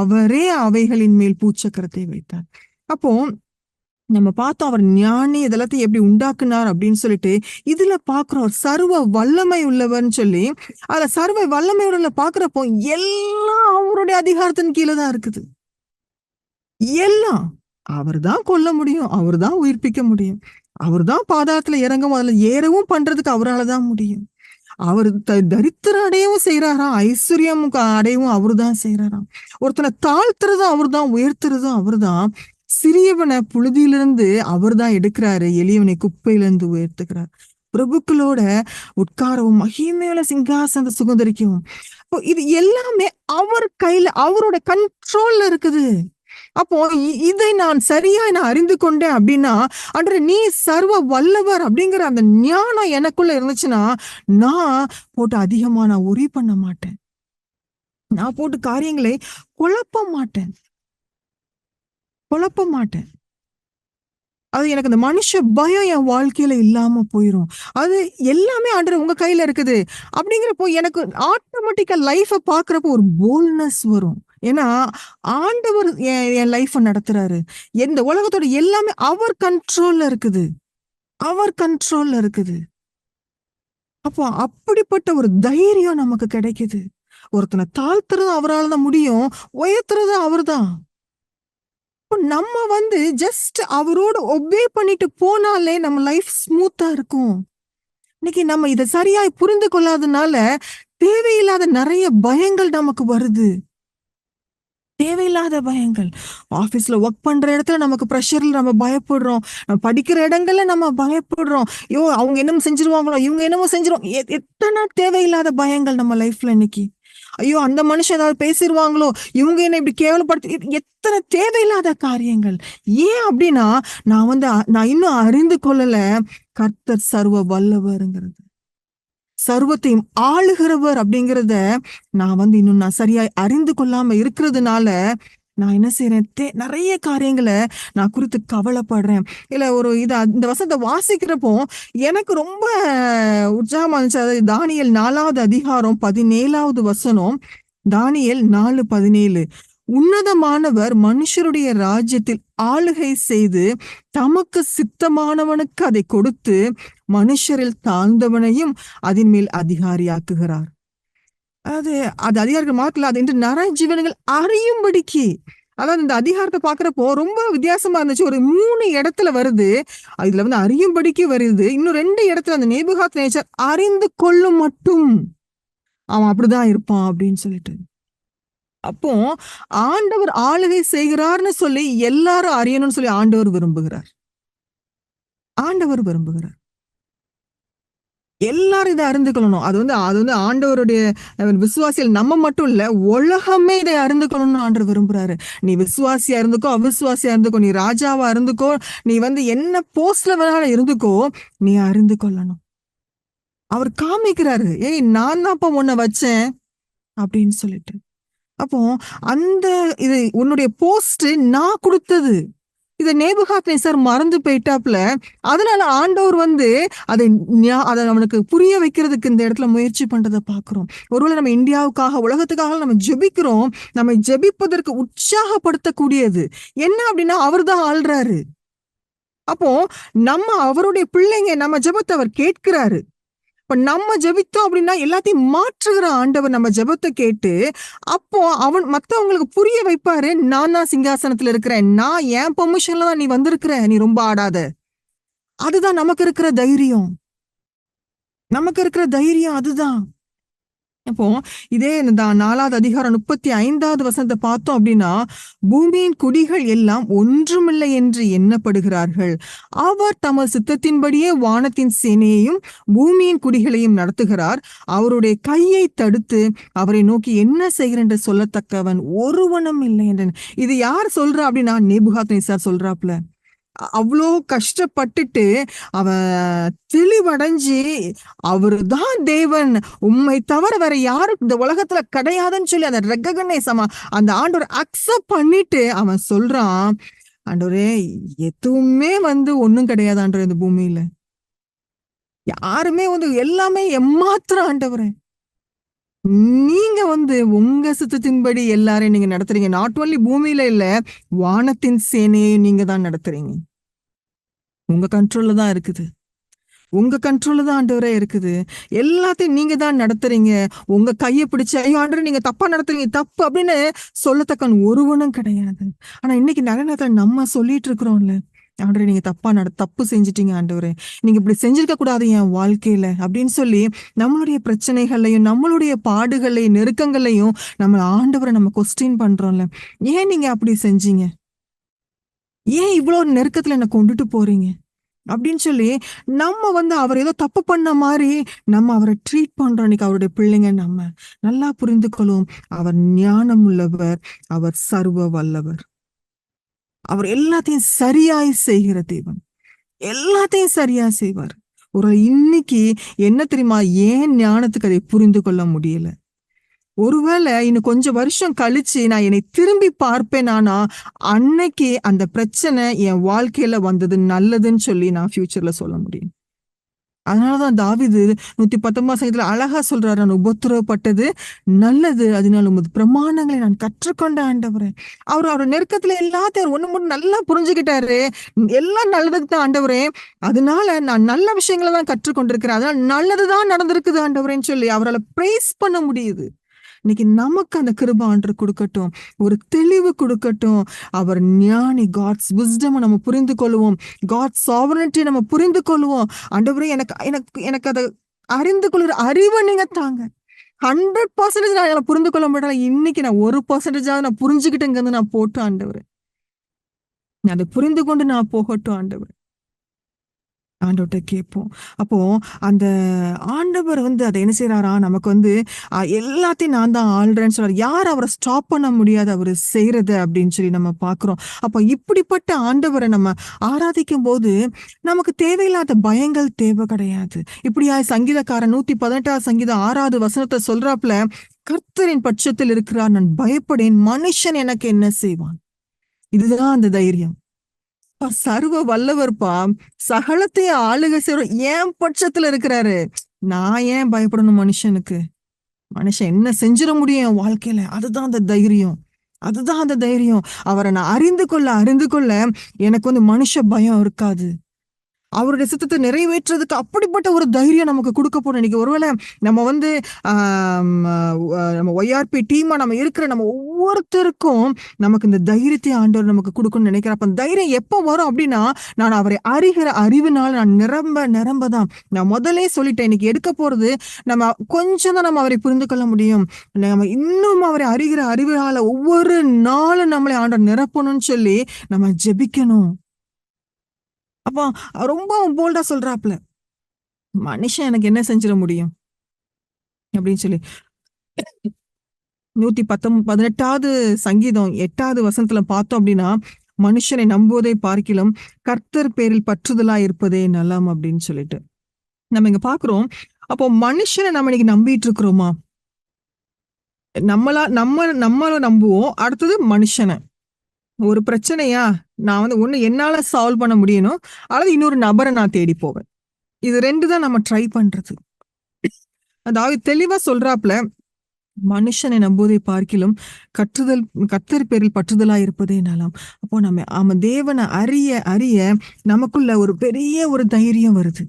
அவரே அவைகளின் மேல் பூச்சக்கரத்தை வைத்தார். அப்போ நம்ம பார்த்தோம் அவர் ஞானி இதெல்லாத்தையும் எப்படி உண்டாக்குனார் அப்படின்னு சொல்லிட்டு, இதுல பாக்குறோம் சர்வ வல்லமை உள்ளவர்னு சொல்லி. அதுல சர்வ வல்லமை உள்ள பாக்குறப்போ எல்லாம் அவருடைய அதிகாரத்தின் கீழே தான் இருக்குது. எல்லாம் அவர் தான் கொல்ல முடியும், அவர் தான் உயிர்ப்பிக்க முடியும், அவர் தான் பாதாளத்துல இறங்கவும் அதுல ஏறவும் பண்றதுக்கு அவரால் தான் முடியும். அவர் தரித்திரம் அடையவும் செய்யறாராம், ஐஸ்வர்யம் அடையவும் அவரு தான் செய்யறாராம், ஒருத்தனை தாழ்த்துறதும் அவர் தான், உயர்த்துறதும் அவர் தான், சிறியவனை புழுதியிலிருந்து அவர் தான் எடுக்கிறாரு, எளியவனை குப்பையிலிருந்து உயர்த்துக்கிறார், பிரபுக்களோட உட்காரவும் மகிமையுள்ள சிங்காசனத்தை சுகந்தரிக்கவும். இது எல்லாமே அவர் கையில, அவரோட கண்ட்ரோல்ல இருக்குது. அப்போ இதை நான் சரியா நான் அறிந்து கொண்டேன் அப்படின்னா, அன்று நீ சர்வ வல்லவர் அப்படிங்கிற அந்த ஞானம் எனக்குள்ள இருந்துச்சுன்னா, நான் போட்டு அதிகமா நான் உரி பண்ண மாட்டேன், நான் போட்டு காரியங்களை குழப்ப மாட்டேன், குழப்ப மாட்டேன். அது எனக்கு அந்த மனுஷ பயம் என் வாழ்க்கையில இல்லாம போயிரும். அது எல்லாமே ஆண்டவரே உங்க கையில இருக்குது அப்படிங்கிறப்போ எனக்கு ஆட்டோமேட்டிக்கா லைஃப பாக்குறப்போ ஒரு போல்ட்னஸ் வரும். ஏன்னா ஆண்டவர் என் லைஃப நடத்துறாரு. இந்த உலகத்தோட எல்லாமே அவர் கண்ட்ரோல்ல இருக்குது, அவர் கண்ட்ரோல்ல இருக்குது. அப்போ அப்படிப்பட்ட ஒரு தைரியம் நமக்கு கிடைக்குது. ஒருத்தனை தாழ்த்துறதும் அவரால் தான் முடியும், உயர்த்துறதும் அவர்தான். நம்ம வந்து ஜஸ்ட் அவரோட ஒபே பண்ணிட்டு போனாலே நம்ம லைஃப் ஸ்மூத்தா இருக்கும். இன்னைக்கு நம்ம இதை சரியாய் புரிந்து கொள்ளாதனால தேவையில்லாத நிறைய பயங்கள் நமக்கு வருது, தேவையில்லாத பயங்கள். ஆபீஸ்ல ஒர்க் பண்ற இடத்துல நமக்கு ப்ரெஷர்ல நம்ம பயப்படுறோம், நம்ம படிக்கிற இடங்கள்ல நம்ம பயப்படுறோம், ஐயோ அவங்க என்னமோ செஞ்சிருவாங்களோ, இவங்க என்னமோ செஞ்சிருவாங்க, எத்தனை தேவையில்லாத பயங்கள் நம்ம லைஃப்ல இன்னைக்கு. ஐயோ அந்த மனுஷன் ஏதாவது பேசிடுவாங்களோ, இவங்க என்ன இப்படி கேவலப்படுத்தி, எத்தனை தேவையில்லாத காரியங்கள். ஏன் அப்படின்னா நான் இன்னும் அறிந்து கொள்ளல கர்த்தர் சர்வ வல்லவர்ங்கிறது, சர்வத்தையும் ஆளுகிறவர் அப்படிங்கிறத நான் இன்னும் நான் சரியாய் அறிந்து கொள்ளாம இருக்கிறதுனால நான் என்ன செய்யறேன், நிறைய காரியங்களை நான் குறித்து கவலைப்படுறேன். இல்ல இந்த வசனத்தை வாசிக்கிறப்போ எனக்கு ரொம்ப உற்சாகமா இருந்துச்சு. அதாவது தானியேல் 4வது அதிகாரம் 17வது வசனம். தானியேல் 4:17, உன்னதமானவர் மனுஷருடைய ராஜ்யத்தில் ஆளுகை செய்து தமக்கு சித்தமானவனுக்கு அதை கொடுத்து மனுஷரில் தாழ்ந்தவனையும் அதன் மேல் அதிகாரியாக்குகிறார். அது அதிகாரிகள் மார்க்கல, அது என்று நரஜீவன்கள் அறியும்படிக்கு. அதாவது இந்த அதிகாரத்தை பாக்குறப்போ ரொம்ப வித்தியாசமா இருந்துச்சு. ஒரு 3 இடத்துல வருது, இதுல அறியும்படிக்கு வருது, இன்னும் 2 இடத்துல அந்த நேபுகாத் நேச்சர் அறிந்து கொள்ளும் மட்டும் அவன் அப்படிதான் இருப்பான் அப்படின்னு சொல்லிட்டு. அப்போ ஆண்டவர் ஆளுகை செய்கிறார்னு சொல்லி எல்லாரும் அறியணும்னு சொல்லி ஆண்டவர் விரும்புகிறார், ஆண்டவர் விரும்புகிறார். எல்லாரும் இதை அறிந்து கொள்ளணும். அது ஆண்டவருடைய விசுவாசிகள் நம்ம மட்டும் இல்ல, உலகமே இதை அறிந்து கொள்ளணும்னு ஆண்டவர் விரும்புறாரு. நீ விசுவாசியா இருந்துக்கோ, அவிசுவாசியா இருந்துக்கோ, நீ ராஜாவா இருந்துக்கோ, நீ என்ன போஸ்ட்ல வேணாலும் இருந்துக்கோ, நீ அறிந்து கொள்ளணும். அவர் காமிக்கிறாரு, ஏய் நான் தான்ப்பா உன்னை வச்சேன் அப்படின்னு சொல்லிட்டு. அப்போ இது உன்னுடைய போஸ்ட் நான் கொடுத்தது, இத நேபுகாத்நேசர் மறந்து போயிட்டாப்ல. அதனால ஆண்டவர் வந்து அதை அதை அவனுக்கு புரிய வைக்கிறதுக்கு இந்த இடத்துல முயற்சி பண்றத பார்க்கிறோம். ஒருவேளை நம்ம இந்தியாவுக்காக, உலகத்துக்காக நம்ம ஜெபிக்கிறோம். நம்ம ஜெபிப்பதற்கு உற்சாகப்படுத்தக்கூடியது என்ன அப்படின்னா, அவர்தான் ஆள்றாரு. அப்போ நம்ம அவருடைய பிள்ளைங்க, நம்ம ஜெபத்தை அவர் கேட்கிறாரு. இப்ப நம்ம ஜெபித்தோம் அப்படின்னா எல்லாத்தையும் மாற்றுகிற ஆண்டவர் நம்ம ஜெபத்தை கேட்டு, அப்போ மத்தவங்களுக்கு புரிய வைப்பாரு. நான் தான் சிங்காசனத்துல இருக்கிறேன். நான் என் பெர்மிஷன்ல தான் நீ வந்திருக்கிற. நீ ரொம்ப ஆடாத. அதுதான் நமக்கு இருக்கிற தைரியம். நமக்கு இருக்கிற தைரியம் அதுதான். அப்போ இதே இந்த 4வது அதிகாரம் 35வது வசனத்தை பார்த்தோம் அப்படின்னா, பூமியின் குடிகள் எல்லாம் ஒன்றுமில்லை என்று எண்ணப்படுகிறார்கள். அவர் தமது சித்தத்தின்படியே வானத்தின் சேனையையும் பூமியின் குடிகளையும் நடத்துகிறார். அவருடைய கையை தடுத்து அவரை நோக்கி என்ன செய்கிறேன் என்று சொல்லத்தக்கவன் ஒருவனும் இல்லை என்று. இது யார் சொல்றா அப்படின்னா, நேபுகாத்நேசர் சொல்றாப்ல. அவ்வளோ கஷ்டப்பட்டுட்டு அவன் தெளிவடைஞ்சு, அவருதான் தேவன், உம்மை தவிர வேற யாரும் இந்த உலகத்துல கிடையாதுன்னு சொல்லி அந்த ரெகக்னைஸ் அந்த ஆண்டவர் அக்செப்ட் பண்ணிட்டு அவன் சொல்றான், ஆண்டவரே எதுவுமே வந்து ஒண்ணும் கிடையாது ஆண்டவரே இந்த பூமியில. யாருமே வந்து எல்லாமே ஏமாத்துறோம் ஆண்டவரே. நீங்க வந்து உங்க சித்தத்தின்படி எல்லாரையும் நீங்க நடத்துறீங்க. நாட் ஒன்லி பூமியில இல்ல, வானத்தின் சேனையை நீங்க தான் நடத்துறீங்க. உங்க கண்ட்ரோல்ல தான் இருக்குது. உங்க கண்ட்ரோல்ல தான் ஆண்டவரே இருக்குது. எல்லாத்தையும் நீங்க தான் நடத்துறீங்க. உங்க கையை பிடிச்சு, ஐயோ ஆண்டவரே நீங்க தப்பா நடத்துறீங்க, தப்பு அப்படின்னு சொல்லத்தக்கன் ஒருவனும் கிடையாது. ஆனா இன்னைக்கு நிறைய நேரத்துல நம்ம சொல்லிட்டு இருக்கிறோம்ல, ஆண்டவரே நீங்க தப்பு செஞ்சிட்டீங்க ஆண்டவரே, நீங்க இப்படி செஞ்சிருக்க கூடாது என் வாழ்க்கையில அப்படின்னு சொல்லி நம்மளுடைய பிரச்சனைகளையும் நம்மளுடைய பாடுகளையும் நெருக்கங்களையும் நம்ம ஆண்டவரை நம்ம கொஸ்டின் பண்றோம்ல. ஏன் நீங்க அப்படி செஞ்சீங்க? ஏன் இவ்வளவு நெருக்கத்துல என்ன கொண்டுட்டு போறீங்க அப்படின்னு சொல்லி நம்ம வந்து அவர் ஏதோ தப்பு பண்ண மாதிரி நம்ம அவரை ட்ரீட் பண்றோம். இன்னைக்கு அவருடைய பிள்ளைங்க நம்ம நல்லா புரிந்து கொள்வோம். அவர் ஞானம் உள்ளவர், அவர் சர்வ வல்லவர், அவர் எல்லாத்தையும் சரியாய் செய்கிற தேவன், எல்லாத்தையும் சரியா செய்வார். ஒரு இன்னைக்கு என்ன தெரியுமா, ஏன் ஞானத்துக்கு அதை புரிந்து கொள்ள முடியல? ஒருவேளை இன்னும் கொஞ்சம் வருஷம் கழிச்சு நான் என்னை திரும்பி பார்ப்பேன், ஆனா அன்னைக்கு அந்த பிரச்சனை என் வாழ்க்கையில வந்தது நல்லதுன்னு சொல்லி நான் ஃபியூச்சர்ல சொல்ல முடியும். அதனாலதான் தாவீது 119 சங்கீதத்துல அழகா சொல்றாரு, நான் உபத்திரவப்பட்டது நல்லது, அதனால உமது பிரமாணங்களை நான் கற்றுக்கொண்ட ஆண்டவரே. அவர் நெருக்கத்துல எல்லாத்தையும் ஒண்ணு மட்டும் நல்லா புரிஞ்சுக்கிட்டாரு. எல்லாம் நல்லதுக்கு தான் ஆண்டவரே, அதனால நான் நல்ல விஷயங்களை தான் கற்றுக்கொண்டிருக்கிறேன், அதனால நல்லதுதான் நடந்திருக்குது ஆண்டவரேன்னு சொல்லி அவரால் பிரைஸ் பண்ண முடியுது. இன்னைக்கு நமக்கு அந்த கிருபை ஆண்டவர் கொடுக்கட்டும், ஒரு தெளிவு கொடுக்கட்டும். அவர் ஞானி, காட்ஸ் விஸ்டம் நம்ம புரிந்து கொள்வோம், காட்ஸ் சாவரனிட்டி நம்ம புரிந்து கொள்வோம். ஆண்டவரே எனக்கு அதை அறிந்து கொள்கிற அறிவை நீங்க தாங்க. 100% நான் புரிந்து கொள்ள முடியல, இன்னைக்கு நான் 1% நான் புரிஞ்சுக்கிட்டேங்க நான் போட்டு ஆண்டவர், நான் அதை புரிந்து கொண்டு நான் போகட்டும் ஆண்டவர். ஆண்டவர்கிட்ட கேட்போம். அப்போ அந்த ஆண்டவர் வந்து அதை என்ன செய்யறாரா, நமக்கு வந்து எல்லாத்தையும் நான் தான் ஆள்றேன்னு சொல்றாரு. யார் அவரை ஸ்டாப் பண்ண முடியாது அவரு செய்யறது அப்படின்னு சொல்லி நம்ம பாக்குறோம். அப்போ இப்படிப்பட்ட ஆண்டவரை நம்ம ஆராதிக்கும் போது நமக்கு தேவையில்லாத பயங்கள் தேவை கிடையாது. இப்படியா சங்கீதக்காரன் 118 சங்கீதம் 6வது வசனத்தை சொல்றாப்புல, கர்த்தரின் பட்சத்தில் இருக்கிறார், நான் பயப்படேன், மனுஷன் எனக்கு என்ன செய்வான். இதுதான் அந்த தைரியம். சர்வ வல்லவர்ப்பா, சகலத்தையும் ஆளுகை செய்ற ஏன் பட்சத்துல இருக்கிறாரு. நான் ஏன் பயப்படணும் மனுஷனுக்கு? மனுஷன் என்ன செஞ்சிட முடியும் என் வாழ்க்கையில? அதுதான் அந்த தைரியம், அதுதான் அந்த தைரியம். அவரை நான் அறிந்து கொள்ள எனக்கு வந்து மனுஷ பயம் இருக்காது. அவருடைய சித்தத்தை நிறைவேற்றுறதுக்கு அப்படிப்பட்ட ஒரு தைரியம் நமக்கு கொடுக்கப்படும். இன்னைக்கு ஒருவேளை நம்ம வந்து நம்ம ஒய்ஆர்பி டீமா நம்ம இருக்கிற நம்ம ஒவ்வொருத்தருக்கும் நமக்கு இந்த தைரியத்தை ஆண்டவர் நமக்கு கொடுக்கணும்னு நினைக்கிறேன். அப்ப தைரியம் எப்போ வரும் அப்படின்னா, நான் அவரை அறிகிற அறிவினால் நான் நிரம்ப தான். நான் முதலே சொல்லிட்டேன், இன்னைக்கு எடுக்க போறது நம்ம கொஞ்சம் தான் நம்ம அவரை புரிந்து கொள்ள முடியும். நம்ம இன்னும் அவரை அறிகிற அறிவினால ஒவ்வொரு நாளும் நம்மளை ஆண்டவர் நிரப்பணும்னு சொல்லி நம்ம ஜெபிக்கணும். அப்போ ரொம்ப போல்டா சொல்றாப்ல, மனுஷன் எனக்கு என்ன செஞ்சிட முடியும் அப்படின்னு சொல்லி. 118வது சங்கீதம் 8வது வசனத்துல பார்த்தோம் அப்படின்னா, மனுஷனை நம்புவதை பார்க்கிலும் கர்த்தர் பேரில் பற்றுதலா இருப்பதே நலம் அப்படின்னு சொல்லிட்டு நம்ம இங்க பாக்குறோம். அப்போ மனுஷனை நம்ம இன்னைக்கு நம்பிட்டு இருக்கிறோமா? நம்மள நம்புவோம். அடுத்தது மனுஷனை. ஒரு பிரச்சனையா, நான் வந்து ஒண்ணு என்னால சால்வ் பண்ண முடியணும். அல்லது இன்னொரு நபர நான் தேடி போவேன். இது 2 தான் நம்ம ட்ரை பண்றது. அதாவது தெளிவா சொல்றாப்ல, "மனுஷனை நம்புவதை பார்க்கிலும் கற்றுதல் கர்த்தர் பேரில் பற்றுதலா இருப்பதே நலம்." அப்போ நம்ம தேவன அறிய அறிய நமக்குள்ள ஒரு பெரிய ஒரு தைரியம் வருது.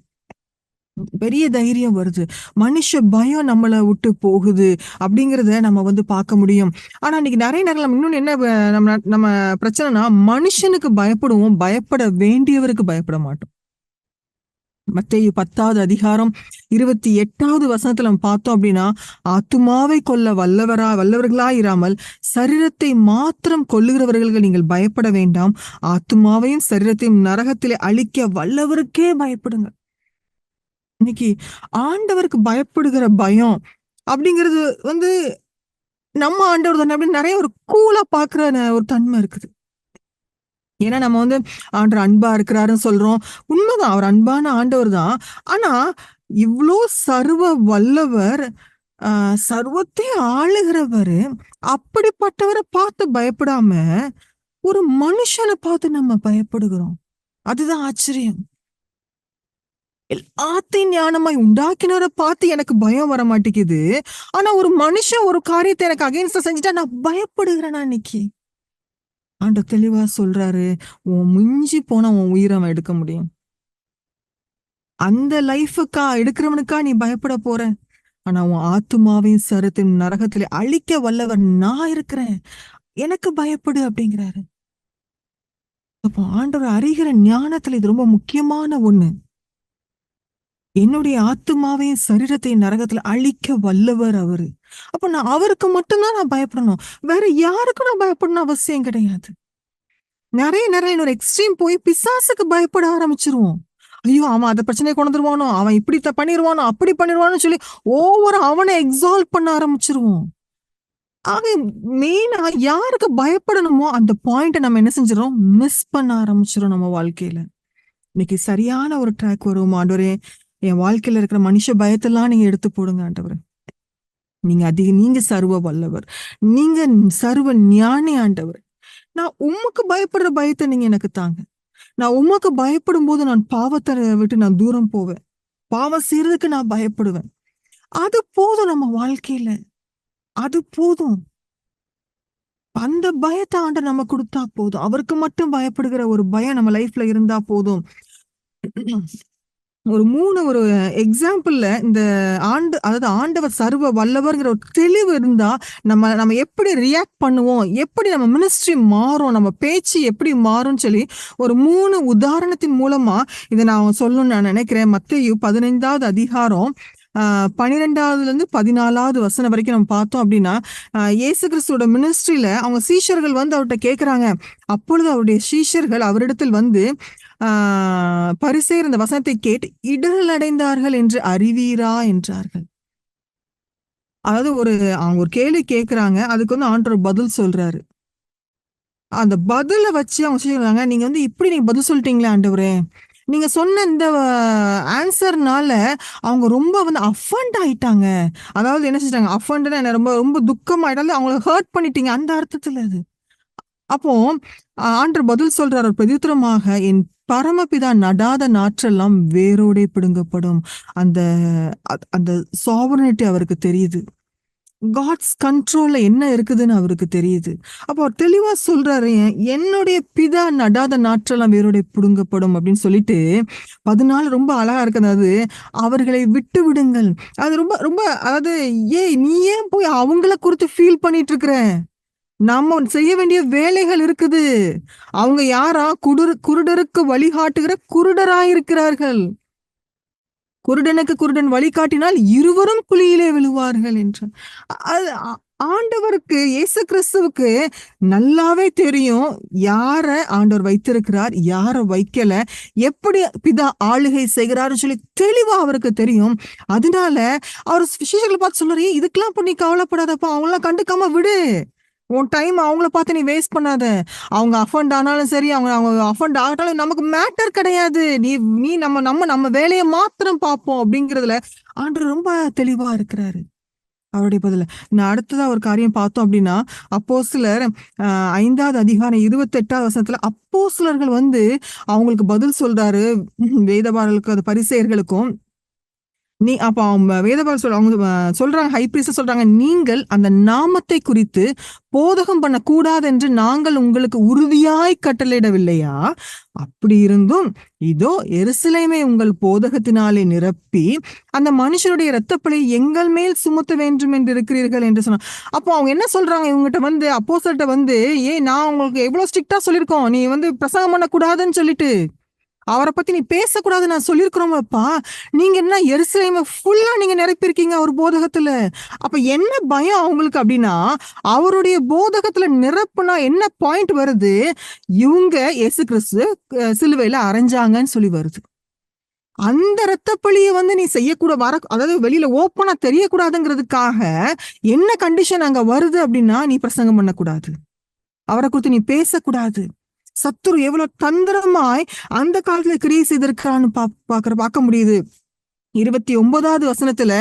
பெரிய தைரியம் வருது. மனுஷ பயம் நம்மள விட்டு போகுது அப்படிங்கிறத நம்ம வந்து பார்க்க முடியும். ஆனா இன்னைக்கு நெறைய நேரம் நம்ம இன்னொன்னு என்ன நம்ம நம்ம பிரச்சனைனா, மனுஷனுக்கு பயப்படுவோம். பயப்பட வேண்டியவருக்கு பயப்பட மாட்டோம். மத்தேயு 10வது அதிகாரம் 28வது வசனத்துல நம்ம பார்த்தோம் அப்படின்னா, "ஆத்துமாவை கொல்ல வல்லவர்களாயிராமல், சரீரத்தை மாத்திரம் கொல்லுகிறவர்களுக்கு நீங்கள் பயப்பட வேண்டாம். ஆத்துமாவையும் சரீரத்தையும் நரகத்திலே அழிக்க வல்லவருக்கே பயப்படுங்க." இன்னைக்கு ஆண்டவருக்கு பயப்படுகிற பயம் அப்படிங்கிறது வந்து நம்ம ஆண்டவர் தானே அப்படின்னு நெறைய ஒரு கூலா பார்க்குற ஒரு தன்மை இருக்குது. ஏன்னா நம்ம வந்து ஆண்டவர் அன்பா இருக்கிறாருன்னு சொல்றோம். உண்மைதான். அவர் அன்பான ஆண்டவர் தான். ஆனா, இவ்ளோ சர்வ வல்லவர், அ சர்வத்தையும் ஆளுகிறவரு, அப்படிப்பட்டவர பார்த்து பயப்படாம, ஒரு மனுஷன பார்த்து நம்ம பயப்படுகிறோம். அதுதான் ஆச்சரியம். எல்லாத்தையும் ஞானமாய் உண்டாக்கினவர பார்த்து எனக்கு பயம் வர மாட்டேங்குது. ஆனா ஒரு மனுஷன் ஒரு காரியத்த எனக்கு அகைன்ஸ்டா செஞ்சுட்டா நான் பயப்படுகிறேனா இன்னைக்கு? ஆண்டவர் தெளிவா சொல்றாரு, "உன் மிஞ்சி போனா உன் உயிர அவன் எடுக்க முடியும். அந்த லைஃப்‌க்கா எடுக்கிறவனுக்கா நீ பயப்பட போற? ஆனா உன் ஆத்துமாவையும் சரீரத்தையும் நரகத்திலே அழிக்க வல்லவர் நான் இருக்கிறேன். எனக்கு பயப்படு" அப்படிங்கிறாரு. அப்போ ஆண்டவர் அறிகிற ஞானத்துல இது ரொம்ப முக்கியமான ஒண்ணு. என்னுடைய ஆத்துமாவையும் சரீரத்தையும் நரகத்துல அழிக்க வல்லவர் அவரு. அப்ப நான் அவருக்கு மட்டும் தான் நான் பயப்படணும். வேற யாருக்கும் நான் பயப்படணும்னு அவசியம் கிடையாது. நெறைய நெறைய இன்னொரு எக்ஸ்ட்ரீம் போய் பிசாசுக்கு பயப்பட ஆரம்பிச்சுருவோம். ஐயோ! அவன் அந்த பிரச்சனைய கொண்டு வந்துருவானோ, அவன் இப்படி பண்ணிருவானோ, அப்படி பண்ணிருவானோன்னு சொல்லி ஓவரா அவன எக்ஸால்ட் பண்ண ஆரம்பிச்சுருவோம். ஆக மெயினா யாருக்கு பயப்படணுமோ அந்த பாயிண்ட்ட நம்ம என்ன செஞ்சுர்றோம்? மிஸ் பண்ண ஆரம்பிச்சுர்றோம் நம்ம வாழ்க்கையில. இன்னைக்கு சரியான ஒரு ட்ராக் வருவோம். ஆண்டவரே, என் வாழ்க்கையில இருக்கிற மனுஷ பயத்தெல்லாம் நீங்க எடுத்து போடுங்க ஆண்டவரே. நீங்க சர்வ வல்லவர். நீங்க சர்வ ஞானி ஆண்டவரே. நான் உமக்கு பயப்படுற பயத்த நீங்க எனக்கு தாங்க. நான் உமக்கு பயப்படும்போது நான் பாவத்த விட்டு நான் தூரம் போவேன். பாவம் செய்றதுக்கு நான் பயப்படுவேன். அது போதும் நம்ம வாழ்க்கையில. அது போதும். அந்த பயத்த ஆண்டவர் நமக்கு குடுத்தா போதும். அவருக்கு மட்டும் பயப்படுகிற ஒரு பயம் நம்ம லைஃப்ல இருந்தா போதும். ஒரு எக்ஸாம்பிள்ல இந்த அதாவது ஆண்டவர் சர்வ வல்லவர்ங்கிற ஒரு தெளிவு இருந்தா, நம்ம நம்ம எப்படி ரியாக்ட் பண்ணுவோம்? எப்படி நம்ம மினிஸ்ட்ரி மாறும்? நம்ம பேச்சு எப்படி மாறும்ன்னு சொல்லி, ஒரு 3 உதாரணத்தின் மூலமா இத நான் சொல்லணும்னு நான் நெனைக்கிறேன். மத்தேயு 15வது அதிகாரம் 12வதுலருந்து 14வது வசனம் வரைக்கும் நம்ம பார்த்தோம் அப்படின்னா, இயேசு கிறிஸ்துவோட மினிஸ்ட்ரில அவங்க சீஷர்கள் வந்து அவர்ட்ட கேட்கறாங்க. அப்பொழுது அவருடைய சீஷர்கள் அவரிடத்தில் வந்து, ஆ பரிசேயர் இந்த வசனத்தை கேட்டு இடறல் அடைந்தார்கள் என்று அறிவீரா என்றார்கள். அதாவது அவங்க ஒரு கேள்வி கேட்கறாங்க. அதுக்கு வந்து ஆண்டவர் பதில் சொல்றாரு. அந்த பதில வச்சு அவங்க சொல்றாங்க, நீங்க பதில் சொல்லிட்டீங்களே ஆண்டவரே! நீங்க சொன்ன இந்த ஆன்ஸர்னால அவங்க ரொம்ப வந்து அஃபண்ட் ஆயிட்டாங்க. அதாவது என்ன செஞ்சுட்டாங்க, அஃபண்ட்னா என்ன ரொம்ப ரொம்ப துக்கமாயிட்டாங்க. அவங்கள ஹர்ட் பண்ணிட்டீங்க. அந்த அர்த்தத்துல அது. அப்போ ஆண்டவர் பதில் சொல்றாரு பிரதியுத்தரமாக, "என் பரமபிதா நடாத நாற்றெல்லாம் வேரோடே பிடுங்கப்படும்." அந்த அந்த சாவர்னிட்டி அவருக்கு தெரியுது. காட்ஸ் கண்ட்ரோல்ல என்ன இருக்குதுன்னு அவருக்கு தெரியுது. அப்போ அவர் தெளிவா சொல்றாரு, "என்னுடைய பிதா நடாத நாற்றெல்லாம் வேரோடே பிடுங்கப்படும்." அப்படின்னு சொல்லிட்டு 14 ரொம்ப அழகா இருக்கு. அதாவது, "அவர்களை விட்டு விடுங்கள்." அது ரொம்ப ரொம்ப அதாவது, "ஏய் நீ ஏன் போய் அவங்கள குறித்து ஃபீல் பண்ணிட்டு இருக்கிற? நம்ம செய்ய வேண்டிய வேலைகள் இருக்குது." அவங்க யாரா? குருடருக்கு வழிகாட்டுகிற குருடராயிருக்கிறார்கள். குருடனுக்கு குருடன் வழிகாட்டினால் இருவரும் குழியிலே விழுவார்கள் என்றார். அது ஆண்டவருக்கு இயேசு கிறிஸ்துவுக்கு நல்லாவே தெரியும். யார ஆண்டவர் வைத்திருக்கிறார், யார வைக்கல, எப்படி பிதா ஆளுகை செய்கிறார்ன்னு சொல்லி தெளிவா அவருக்கு தெரியும். அதனால அவர் சீஷர்களை பார்த்து சொல்றாரு, "ஏய் இதுக்கெல்லாம் இப்ப நீ கவலைப்படாதப்பா. அவங்களலாம் கண்டுக்காம விடு. உன் டைம் அவங்கள பார்த்து நீ வேஸ்ட் பண்ணாத. அவங்க அஃபண்ட் ஆனாலும் சரி, அவங்க அவங்க அஃபண்ட் ஆகட்டாலும் நமக்கு மேட்டர் கிடையாது. நீ நீ நம்ம வேலைய மாத்திரம் பார்ப்போம்." அப்படிங்கிறதுல ஆண்டவர் ரொம்ப தெளிவா இருக்கிறாரு. அவருடைய பதில. நான் அடுத்ததா ஒரு காரியம் பார்த்தோம் அப்படின்னா, அப்போஸ்தலர் 5வது அதிகாரம் 28வது வசனத்துல அப்போஸ்தலர்கள் வந்து அவங்களுக்கு பதில் சொல்றாரு. வேதபாரர்களுக்கும் அது பரிசேயர்களுக்கும். அப்ப அவங்க வேதபாரர் அவங்க சொல்றாங்க, ஹை பிரீஸ்ட் சொல்றாங்க, நீங்கள் அந்த நாமத்தை குறித்து போதகம் பண்ணக்கூடாது என்று நாங்கள் உங்களுக்கு உறுதியாய் கட்டளையிடவில்லையா? அப்படி இருந்தும் இதோ எருசலேமை உங்கள் போதகத்தினாலே நிரப்பி அந்த மனுஷருடைய இரத்தப்பழி எங்கள் மேல் சுமத்த வேண்டும் என்று இருக்கிறீர்கள் என்று சொன்னாங்க. அப்போ அவங்க என்ன சொல்றாங்க, இவங்ககிட்ட வந்து அப்போஸ்தலர்ட்ட வந்து, நான் உங்களுக்கு எவ்வளவு ஸ்ட்ரிக்டா சொல்லியிருக்கோம், நீ வந்து பிரசங்கம் பண்ணக்கூடாதுன்னு சொல்லிட்டு, அவரை பத்தி நீ பேசக்கூடாது நான் சொல்லியிருக்கிறோம்ப்பா. நீங்க என்ன எருசலேமை ஃபுல்லா நீங்க நிரப்பியிருக்கீங்க அவர் போதகத்துல. அப்ப என்ன பயம் அவங்களுக்கு அப்படின்னா, அவருடைய போதகத்துல நிரப்புனா என்ன பாயிண்ட் வருது, இவங்க இயேசு கிறிஸ்து சிலுவையில அறைஞ்சாங்கன்னு சொல்லி வருது. அந்த இரத்தப்பழியை வந்து நீ அதாவது வெளியில ஓப்பனா தெரியக்கூடாதுங்கிறதுக்காக என்ன கண்டிஷன் அங்க வருது அப்படின்னா, நீ பிரசங்கம் பண்ணக்கூடாது, அவரை குறித்து நீ பேசக்கூடாது. சத்துரு எவ்வளவு தந்திரமாய் அந்த காலத்துல கிரியை செய்திருக்கான்னு பார்க்க முடியுது. 29வது வசனத்துல,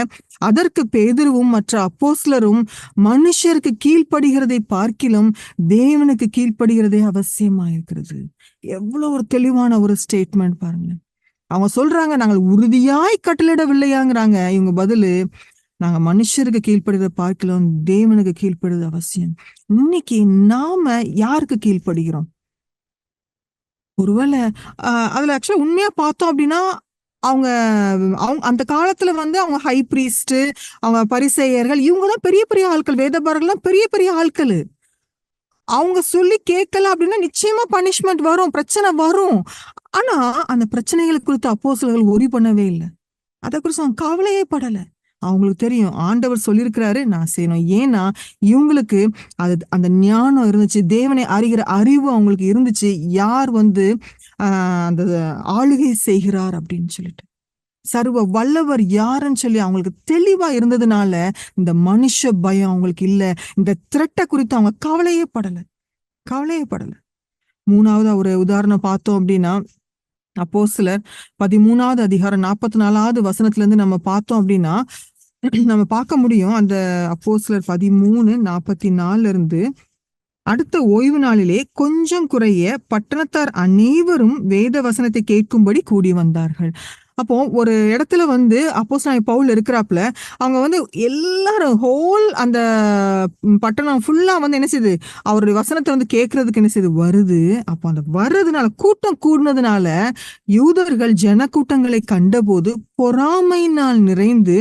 அதற்கு பேதுருவும் மற்ற அப்போஸ்தலரும் மனுஷருக்கு கீழ்ப்படுகிறதை பார்க்கிலும் தேவனுக்கு கீழ்ப்படுகிறதே அவசியமாயிருக்கிறது. எவ்வளவு ஒரு தெளிவான ஒரு ஸ்டேட்மெண்ட் பாருங்க. அவங்க சொல்றாங்க, நாங்கள் உறுதியாய் கட்டளிடவில்லையாங்கிறாங்க. இவங்க பதிலு, நாங்க மனுஷருக்கு கீழ்ப்படுகிறத பார்க்கலாம், தேவனுக்கு கீழ்ப்படுறது அவசியம். இன்னைக்கு நாம யாருக்கு கீழ்ப்படுகிறோம்? ஒருவேளை அதுல ஆக்சுவலா உண்மையா பார்த்தோம் அப்படின்னா, அவங்க அந்த காலத்துல வந்து அவங்க ஹை பிரீஸ்ட், அவங்க பரிசேயர்கள், இவங்கதான் பெரிய பெரிய ஆட்கள், வேதபாரர்கள்லாம் பெரிய பெரிய ஆட்கள். அவங்க சொல்லி கேட்கல அப்படின்னா நிச்சயமா பனிஷ்மெண்ட் வரும், பிரச்சனை வரும். ஆனா அந்த பிரச்சனைகளை குறித்து அப்போஸ்தலர்கள் ஒரி பண்ணவே இல்லை. அதை குறித்து அவங்க கவலையே படல. அவங்களுக்கு தெரியும், ஆண்டவர் சொல்லியிருக்கிறாரு, நான் செய்யணும். ஏன்னா இவங்களுக்கு அந்த ஞானம் இருந்துச்சு, தேவனை அறிகிற அறிவு அவங்களுக்கு இருந்துச்சு, யார் வந்து அந்த ஆளுகை செய்கிறார் அப்படின்னு சொல்லிட்டு, சர்வ வல்லவர் யாருன்னு சொல்லி அவங்களுக்கு தெளிவா இருந்ததுனால இந்த மனுஷ பயம் அவங்களுக்கு இல்ல. இந்த த்ரெட்டை குறித்து அவங்க கவலையே படல. 3வது ஒரு உதாரணம் பார்த்தோம் அப்படின்னா, அப்போஸ்தலர் 13வது அதிகாரம் 44வது வசனத்துல இருந்து நம்ம பார்த்தோம் அப்படின்னா, நம்ம பார்க்க முடியும். அந்த அப்போஸ்தலர் 13:44 இருந்து, அடுத்த ஓய்வு நாளிலே கொஞ்சம் குறைய பட்டணத்தார் அனைவரும் வேத வசனத்தை கேட்கும்படி கூடி வந்தார்கள். அப்போ ஒரு இடத்துல வந்து அப்போஸ்தலனாகிய பவுல் இருக்கிறாப்புல, அவங்க வந்து எல்லாரும் அந்த பட்டணம் ஃபுல்லா வந்து என்ன செய்யுது, அவருடைய வசனத்தை வந்து கேட்கறதுக்கு என்ன செய்யுது, வருது. அப்போ அந்த வர்றதுனால, கூட்டம் கூடுனதுனால யூதர்கள் ஜனக்கூட்டங்களை கண்டபோது பொறாமையினால் நிறைந்து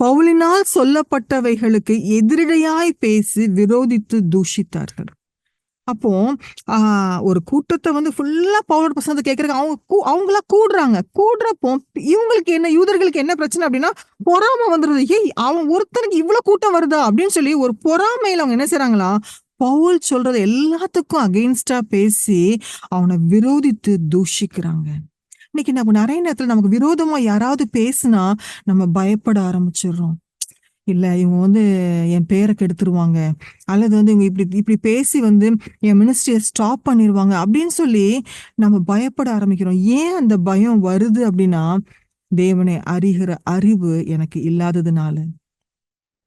பவுலினால் சொல்லப்பட்டவைகளுக்கு எதிரடையாய் பேசி விரோதித்து தூஷித்தார்கள். அப்போ ஒரு கூட்டத்தை வந்து ஃபுல்லா பவுலோட பிரசங்கத்தை கேட்கறதுக்கு அவங்களா கூடுறப்போ இவங்களுக்கு என்ன, யூதர்களுக்கு என்ன பிரச்சனை அப்படின்னா, பொறாமை வந்துருது. அவன் ஒருத்தனுக்கு இவ்வளவு கூட்டம் வருதா அப்படின்னு சொல்லி ஒரு பொறாமையில அவங்க என்ன செய்யறாங்களா, பவுல் சொல்றது எல்லாத்துக்கும் அகெயின்ஸ்டா பேசி அவனை விரோதித்து தூஷிக்கிறாங்க. இன்னைக்கு நம்ம நிறைய நேரத்துல நமக்கு விரோதமா யாராவது பேசுனா நம்ம பயப்பட ஆரம்பிச்சிடுறோம். இல்ல இவங்க வந்து என் பேரை கெடுத்துருவாங்க, அல்லது வந்து இவங்க இப்படி பேசி வந்து என் மினிஸ்ட்ரியை ஸ்டாப் பண்ணிடுவாங்க அப்படின்னு சொல்லி நம்ம பயப்பட ஆரம்பிக்கிறோம். ஏன் அந்த பயம் வருது அப்படின்னா, தேவனை அறிகிற அறிவு எனக்கு இல்லாததுனால.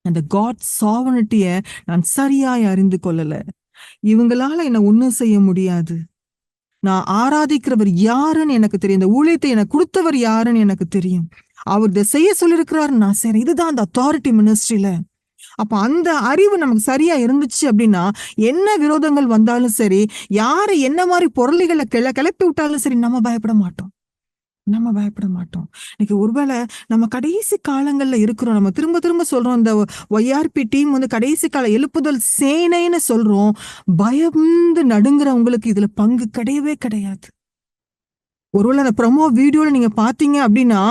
அந்த காட் சாவர்னிட்டிய நான் சரியாய் அறிந்து கொள்ளல. இவங்களால என்ன ஒண்ணும் செய்ய முடியாது. நான் ஆராதிக்கிறவர் யாருன்னு எனக்கு தெரியும், இந்த ஊழியத்தை எனக்கு கொடுத்தவர் யாருன்னு எனக்கு தெரியும், அவர் இதை செய்ய சொல்லியிருக்கிறாரு, நான் செய்றேன். இதுதான் அந்த அத்தாரிட்டி மினிஸ்ட்ரியில. அப்ப அந்த அறிவு நமக்கு சரியா இருந்துச்சு அப்படின்னா, என்ன விரோதங்கள் வந்தாலும் சரி, யாரு என்ன மாதிரி பொருளிகளை கிளப்பி விட்டாலும் சரி, நம்ம பயப்பட மாட்டோம். இன்னைக்கு ஒருவேளை நம்ம கடைசி காலங்கள்ல இருக்கிறோம், நம்ம திரும்ப திரும்ப சொல்றோம், இந்த ஒய்ஆர்பி டீம் வந்து கடைசி கால எழுப்புதல் சேனைன்னு சொல்றோம். பயந்து நடுங்குறவங்களுக்கு இதுல பங்கு கிடையவே கிடையாது. ஒருவேளை அந்த ப்ரமோ வீடியோல நீங்க பாத்தீங்க அப்படின்னா,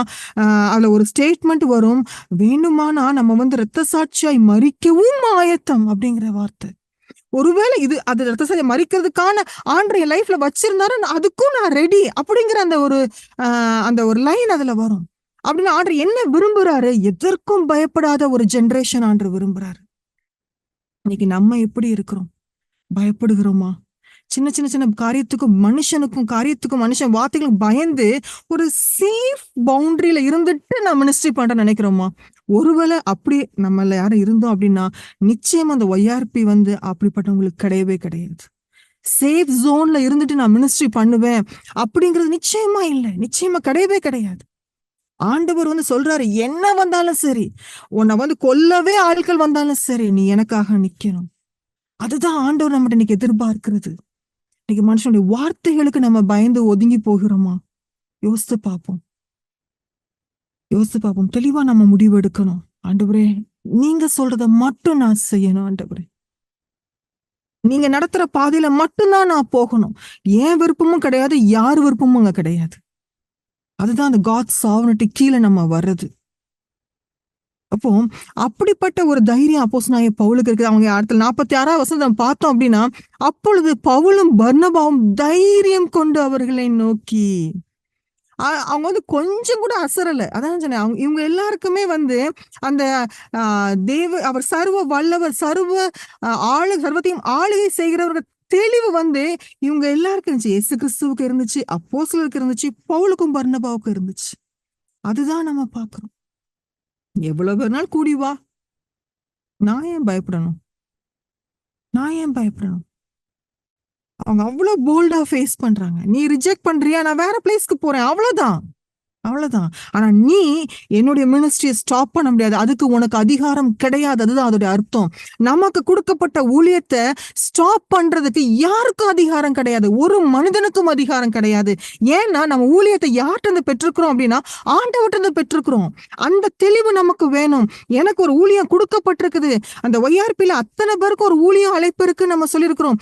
அதுல ஒரு ஸ்டேட்மெண்ட் வரும், வேண்டுமானா நம்ம வந்து இரத்த சாட்சியாய் மரிக்கவும் ஆயத்தம் அப்படிங்கிற வார்த்தை. ஒருவேளை அது இரத்த சாட்சியை மரிக்கிறதுக்கான ஆண்டவர் என் லைஃப்ல வச்சிருந்தாரு, அதுக்கும் நான் ரெடி அப்படிங்கிற அந்த ஒரு லைன் அதுல வரும். அப்படின்னு ஆண்டவர் என்ன விரும்புறாரு, எதற்கும் பயப்படாத ஒரு ஜெனரேஷன் ஆண்டவர் விரும்புறாரு. இன்னைக்கு நம்ம எப்படி இருக்கிறோம்? பயப்படுகிறோமா? சின்ன சின்ன சின்ன காரியத்துக்கும் மனுஷன் வார்த்தைகளும் பயந்து ஒரு சேஃப் பவுண்டரியில இருந்துட்டு நான் மினிஸ்ட்ரி பண்றேன்னு நினைக்கிறோமா? ஒருவேளை அப்படி நம்மள யாரும் இருந்தோம் அப்படின்னா நிச்சயமா அந்த ஒய்ஆர்பி வந்து அப்படிப்பட்டவங்களுக்கு கிடையவே கிடையாது. சேஃப் ஜோன்ல இருந்துட்டு நான் மினிஸ்ட்ரி பண்ணுவேன் அப்படிங்கிறது நிச்சயமா இல்லை, நிச்சயமா கிடையவே கிடையாது. ஆண்டவர் வந்து சொல்றாரு, என்ன வந்தாலும் சரி, உன்னை வந்து கொல்லவே ஆட்கள் வந்தாலும் சரி, நீ எனக்காக நிக்கணும். அதுதான் ஆண்டவர் நம்மகிட்ட இன்னைக்கு எதிர்பார்க்கிறது. இன்னைக்கு மனுஷனுடைய வார்த்தைகளுக்கு நம்ம பயந்து ஒதுங்கி போகிறோமா? யோசித்து பார்ப்போம். தெளிவா நம்ம முடிவு எடுக்கணும். ஆண்டவரே, நீங்க சொல்றத மட்டும் நான் செய்யணும். ஆண்டவரே, நீங்க நடத்துற பாதையில மட்டும்தான் நான் போகணும். ஏன் விருப்பமும் கிடையாது, யார் விருப்பமும் அங்க கிடையாது. அதுதான் அந்த காட் சாவர்னிட்டி கீழே நம்ம வர்றது. அப்போ அப்படிப்பட்ட ஒரு தைரியம் அப்போஸ்தலனாகிய பவுலுக்கு இருக்குது. அவங்க அடுத்த 46ஆம் வசனம் பார்த்தோம் அப்படின்னா, அப்பொழுது பவுலும் பர்னபாவும் தைரியம் கொண்டு அவர்களை நோக்கி, அவங்க வந்து கொஞ்சம் கூட அசரல. அதான் சொன்னேன், இவங்க எல்லாருக்குமே வந்து அந்த அவர் சர்வ வல்லவர், சர்வத்தையும் ஆளுகை செய்கிறவர்கள் தெளிவு வந்து இவங்க எல்லாருக்கும் இருந்துச்சு. இயேசு கிறிஸ்துவுக்கு இருந்துச்சு, அப்போஸ்தலருக்கு இருந்துச்சு, பவுலுக்கும் பர்னபாவுக்கும் இருந்துச்சு. அதுதான் நம்ம பார்க்கிறோம். எவ்வளவு நாள் கூடி வா, நான் ஏன் பயப்படணும்? அவங்க அவ்வளவு போல்டா ஃபேஸ் பண்றாங்க. நீ ரிஜெக்ட் பண்றியா, நான் வேற பிளேஸ்க்கு போறேன், அவ்வளவுதான். ஆனா நீ என்னுடைய மினிஸ்ட்ரியை ஸ்டாப் பண்ண முடியாது. அதுக்கு உனக்கு அதிகாரம் கிடையாது. அதுதான் அதோடைய அர்த்தம். நமக்கு கொடுக்கப்பட்ட ஊழியத்தை ஸ்டாப் பண்றதுக்கு யாருக்கும் அதிகாரம் கிடையாது. ஒரு மனிதனுக்கும் அதிகாரம் கிடையாது. ஏன்னா நம்ம ஊழியத்தை யார்கிட்ட பெற்றுக்கிறோம் அப்படின்னா ஆண்டவர்கிட்ட பெற்றுக்கிறோம். அந்த தெளிவு நமக்கு வேணும். எனக்கு ஒரு ஊழியம் கொடுக்கப்பட்டிருக்குது. அந்த ஒய்ஆர்பியில அத்தனை பேருக்கு ஒரு ஊழியம் அழைப்பு இருக்கு நம்ம சொல்லியிருக்கிறோம்.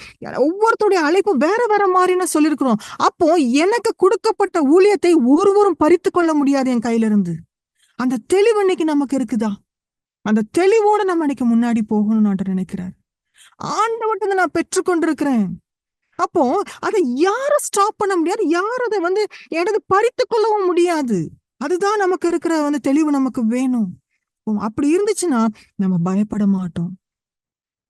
ஒவ்வொருத்தருடைய அழைப்பும் வேற வேற மாதிரின்னு சொல்லியிருக்கிறோம். அப்போ எனக்கு கொடுக்கப்பட்ட ஊழியத்தை ஒருவரும் பறித்து கொள்ள முடியாது என் கையில இருந்து. அந்த தெளிவு இன்னைக்கு நமக்கு இருக்குதா? அந்த தெளிவோட நம்ம இன்னைக்கு முன்னாடி போகணும்னு நினைக்கிறார். ஆண்டவர்கிட்ட நான் பெற்றுக்கொண்டிருக்கிறேன். அப்போ அதை யாரும் ஸ்டாப் பண்ண முடியாது, யாரும் அதை வந்து எனது பறித்து கொள்ளவும் முடியாது. அதுதான் நமக்கு இருக்கிற வந்து தெளிவு நமக்கு வேணும். அப்படி இருந்துச்சுன்னா நம்ம பயப்பட மாட்டோம்.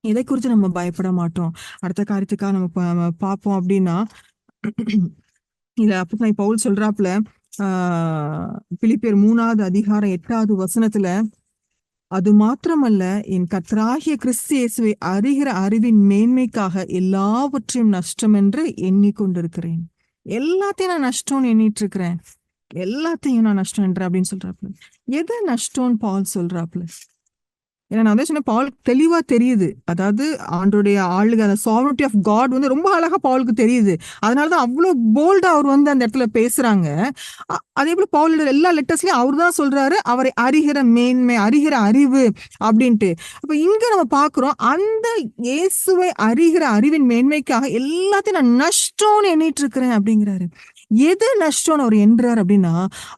எதை குறித்து நம்ம பயப்பட மாட்டோம். அடுத்த காரியத்துக்காக நம்ம பார்ப்போம் அப்படின்னா, இல்ல அப்ப பவுல் சொல்றாப்புல பிலிப்பியர் 3ஆவது அதிகாரம் 8வது வசனத்துல, அது மாத்திரமல்ல, என் கர்த்தராகிய கிறிஸ்து இயேசுவை அறிகிற அறிவின் மேன்மைக்காக எல்லாவற்றையும் நஷ்டம் என்று எண்ணிக்கொண்டிருக்கிறேன். எல்லாத்தையும் நான் நஷ்டம்னு எண்ணிட்டு இருக்கிறேன். எல்லாத்தையும் நான் நஷ்டம் என்ற அப்படின்னு சொல்றாப்புல. எதை நஷ்டம்னு பவுல் சொல்றாப்புல? ஏன்னா நான் வந்து சொன்ன பால் தெளிவா தெரியுது. அதாவது ஆண்டோடைய ஆளுக அந்த சாவர்னிட்டி ஆஃப் காட் வந்து ரொம்ப அழகா பாலுக்கு தெரியுது. அதனாலதான் அவ்வளவு போல்டா அவர் வந்து அந்த இடத்துல பேசுறாங்க. அதே போல பவுலோட எல்லா லெட்டர்ஸ்லயும் அவர் தான் சொல்றாரு, அவரை அறிகிற மேன்மை, அறிகிற அறிவு அப்படின்ட்டு. அப்ப இங்க நம்ம பாக்குறோம், அந்த இயேசுவை அறிகிற அறிவின் மேன்மைக்காக எல்லாத்தையும் நான் நஷ்டம்னு எண்ணிட்டு இருக்கிறேன் அப்படிங்கிறாரு. எது நஷ்டம்னு அவர் என்றார் அப்படின்னா,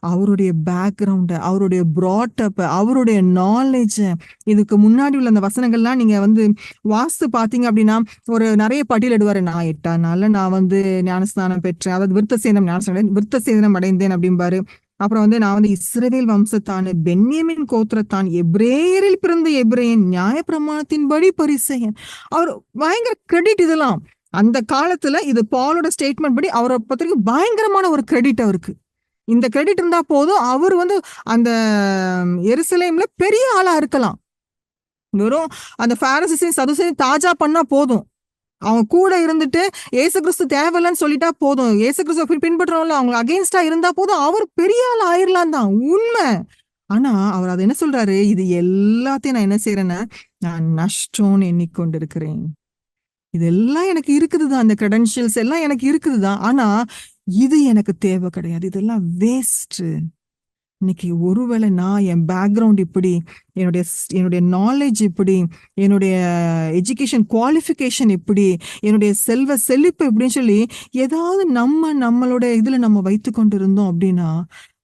அவருடைய பேக்ரவுண்ட், அவருடைய ப்ராட்டப், அவருடைய நாலேஜ். இதுக்கு முன்னாடி உள்ள அந்த வசனங்கள்லாம் நீங்க வந்து வாஸ்து பாத்தீங்க அப்படின்னா ஒரு நிறைய பட்டியலிடுவாரு. நான் 8ஆம் நாள்ல நான் வந்து ஞானஸ்நானம் பெற்றேன், அதாவது விருத்தசேதனம் அடைந்தேன் அப்படிம்பாரு. அப்புறம் வந்து நான் வந்து இஸ்ரவேல் வம்சத்தான பென்யமின் கோத்திரத்தான், எபிரேயரில் பிறந்த எபிரேயன், நியாயப்பிரமாணத்தின்படி பரிசேயன். அவர் பயங்கர கிரெடிட். இதெல்லாம் அந்த காலத்துல இது பாலோட ஸ்டேட்மெண்ட் படி அவரை பத்திரிக்கை பயங்கரமான ஒரு கிரெடிட் அவருக்கு. இந்த கிரெடிட் இருந்தா போதும், அவர் வந்து அந்த எருசலேம்ல பெரிய ஆளா இருக்கலாம். வெறும் அந்த பாரசீசையும் சதுசையும் தாஜா பண்ணா போதும், அவங்க கூட இருந்துட்டு ஏசு கிறிஸ்து தேவையில்லன்னு சொல்லிட்டா போதும், ஏசு கிறிஸ்து பின்பற்றவங்கள அவங்க அகெயின்ஸ்டா இருந்தா போதும், அவர் பெரிய ஆள் ஆயிரலாம் தான் உண்மை. ஆனா அவர் அதை என்ன சொல்றாரு, இது எல்லாத்தையும் நான் என்ன செய்யறேன்னா நான் நஷ்டம்னு எண்ணிக்கொண்டிருக்கிறேன். இதெல்லாம் எனக்கு இருக்குதுதான், அந்த கிரெடென்ஷியல்ஸ் எல்லாம் எனக்கு இருக்குதுதான். ஆனா இது எனக்கு தேவை கிடையாது, இதெல்லாம் வேஸ்ட். இன்னைக்கு ஒருவேளை நான் என் பேக்ரவுண்ட் இப்படி, என்னுடைய நாலேஜ் இப்படி, என்னுடைய எஜுகேஷன் குவாலிஃபிகேஷன் இப்படி, என்னுடைய செல்வ செழிப்பு இப்படின்னு சொல்லி ஏதாவது நம்மளோட இதுல நம்ம வைத்து கொண்டு இருந்தோம் அப்படின்னா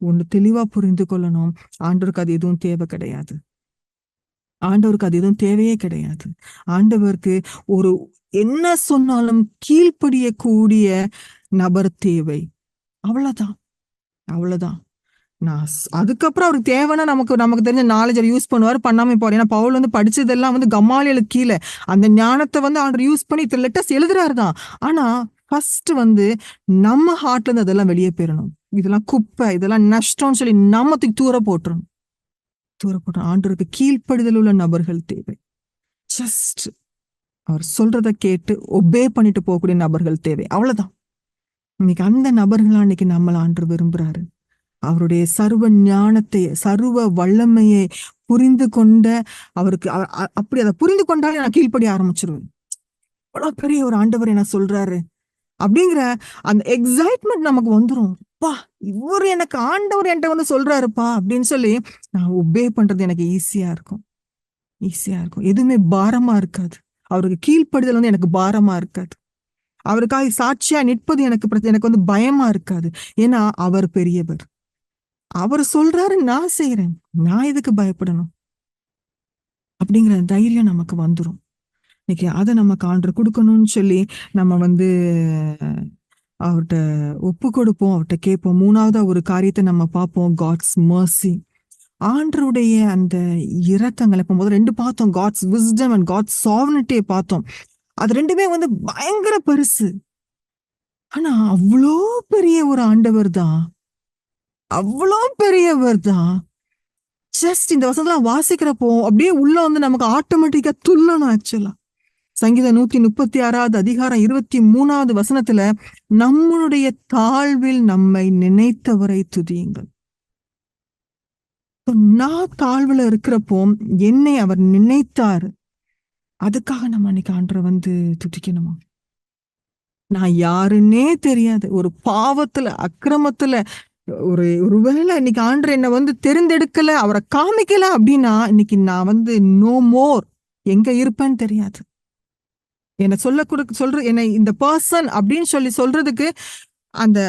ஒண்ணு தெளிவா புரிந்து கொள்ளணும், ஆண்டவருக்கு அது எதுவும் தேவை கிடையாது. ஆண்டவருக்கு அது எதுவும் தேவையே கிடையாது. ஆண்டவருக்கு ஒரு என்ன சொன்னாலும் கீழ்ப்படியக்கூடிய நபர் தேவை. அவ்வளவுதான். அதுக்கப்புறம் அவருக்கு தேவைன்னா நமக்கு நமக்கு தெரிஞ்ச நாலேஜ் யூஸ் பண்ணுவார், பண்ணாம போவார். ஏன்னா பவுல் வந்து படிச்சதெல்லாம் வந்து கமாலியலுக்கு கீழ. அந்த ஞானத்தை வந்து ஆண்டவர் யூஸ் பண்ணி இத்தனை லெட்டர்ஸ் எழுதுறாரு தான். ஆனா ஃபர்ஸ்ட் வந்து நம்ம ஹார்ட்ல இருந்து அதெல்லாம் வெளியே போயிடணும். இதெல்லாம் குப்பை, இதெல்லாம் நஷ்டம்னு சொல்லி நம்ம தூக்கி தூர போட்டுறணும். ஆண்டவருக்கு கீழ்ப்படிதல் உள்ள நபர்கள் தேவை. ஜஸ்ட் அவர் சொல்றத கேட்டு ஒபே பண்ணிட்டு போகக்கூடிய நபர்கள் தேவை. அவ்வளவுதான். இன்னைக்கு அந்த நபர்களா இன்னைக்கு நம்மள ஆண்டவர் விரும்புறாரு. அவருடைய சர்வ ஞானத்தை, சர்வ வல்லமையை புரிந்து கொண்ட அவருக்கு அப்படி அதை புரிந்து கொண்டாலே நான் கீழ்ப்படிய ஆரம்பிச்சிருவேன். அவ்வளவு பெரிய ஒரு ஆண்டவர் என்ன சொல்றாரு அப்படிங்கிற அந்த எக்ஸைட்மெண்ட் நமக்கு வந்துரும். பா, இவர் எனக்கு ஆண்டவர் என்கிட்ட வந்து சொல்றாருப்பா அப்படின்னு சொல்லி நான் ஒபே பண்றது எனக்கு ஈஸியா இருக்கும். எதுவுமே பாரமா இருக்காது. அவருக்கு கீழ்ப்படிதல் வந்து எனக்கு பாரமா இருக்காது. அவருக்காக சாட்சியா நிற்பது எனக்கு வந்து பயமா இருக்காது. ஏன்னா அவர் பெரியவர். அவர் சொல்றாரு, நான் செய்யறேன், நான் எதுக்கு பயப்படணும் அப்படிங்கிற தைரியம் நமக்கு வந்துரும். இன்னைக்கு அதை நமக்கு ஆண்டவர் கொடுக்கணும்னு சொல்லி நம்ம வந்து அவர்கிட்ட ஒப்பு கொடுப்போம், அவர்கிட்ட கேட்போம். மூணாவது ஒரு காரியத்தை நம்ம பார்ப்போம், காட்ஸ் மர்சி. ஆண்டருடைய அந்த இரக்கங்களை போகும்போது ரெண்டு பார்த்தோம், காட்ஸ் விஸ்டம் அண்ட் காட்ஸ் சாவர்னிட்டியை பார்த்தோம். அது ரெண்டுமே வந்து பயங்கர பெருசு. ஆனா அவ்வளோ பெரிய ஒரு ஆண்டவர் தான், அவ்வளோ பெரியவர் தான். ஜஸ்ட் இந்த வசனத்தெல்லாம் வாசிக்கிறப்போ அப்படியே உள்ள வந்து நமக்கு ஆட்டோமேட்டிக்கா துள்ளணும். ஆக்சுவலா சங்கீதம் 136 அதிகாரம் 23 வசனத்துல, நம்மளுடைய தாழ்வில் நம்மை நினைத்தவரை துதியுங்கள். நான் தாழ்வுல இருக்கிறப்போ என்னை அவர் நினைத்தார். அதுக்காக நம்ம அன்னைக்கு ஆண்டரை வந்து துதிக்கணுமா? நான் யாருன்னே தெரியாது, ஒரு பாவத்துல அக்கிரமத்துல ஒருவேளை இன்னைக்கு ஆண்டர் என்னை வந்து தெரிந்தெடுக்கல, அவரை காமிக்கல அப்படின்னா இன்னைக்கு நான் வந்து நோ மோர், எங்க இருப்பேன்னு தெரியாது. என்னை சொல்ற என்னை இந்த பர்சன் அப்படின்னு சொல்லி சொல்றதுக்கு அந்த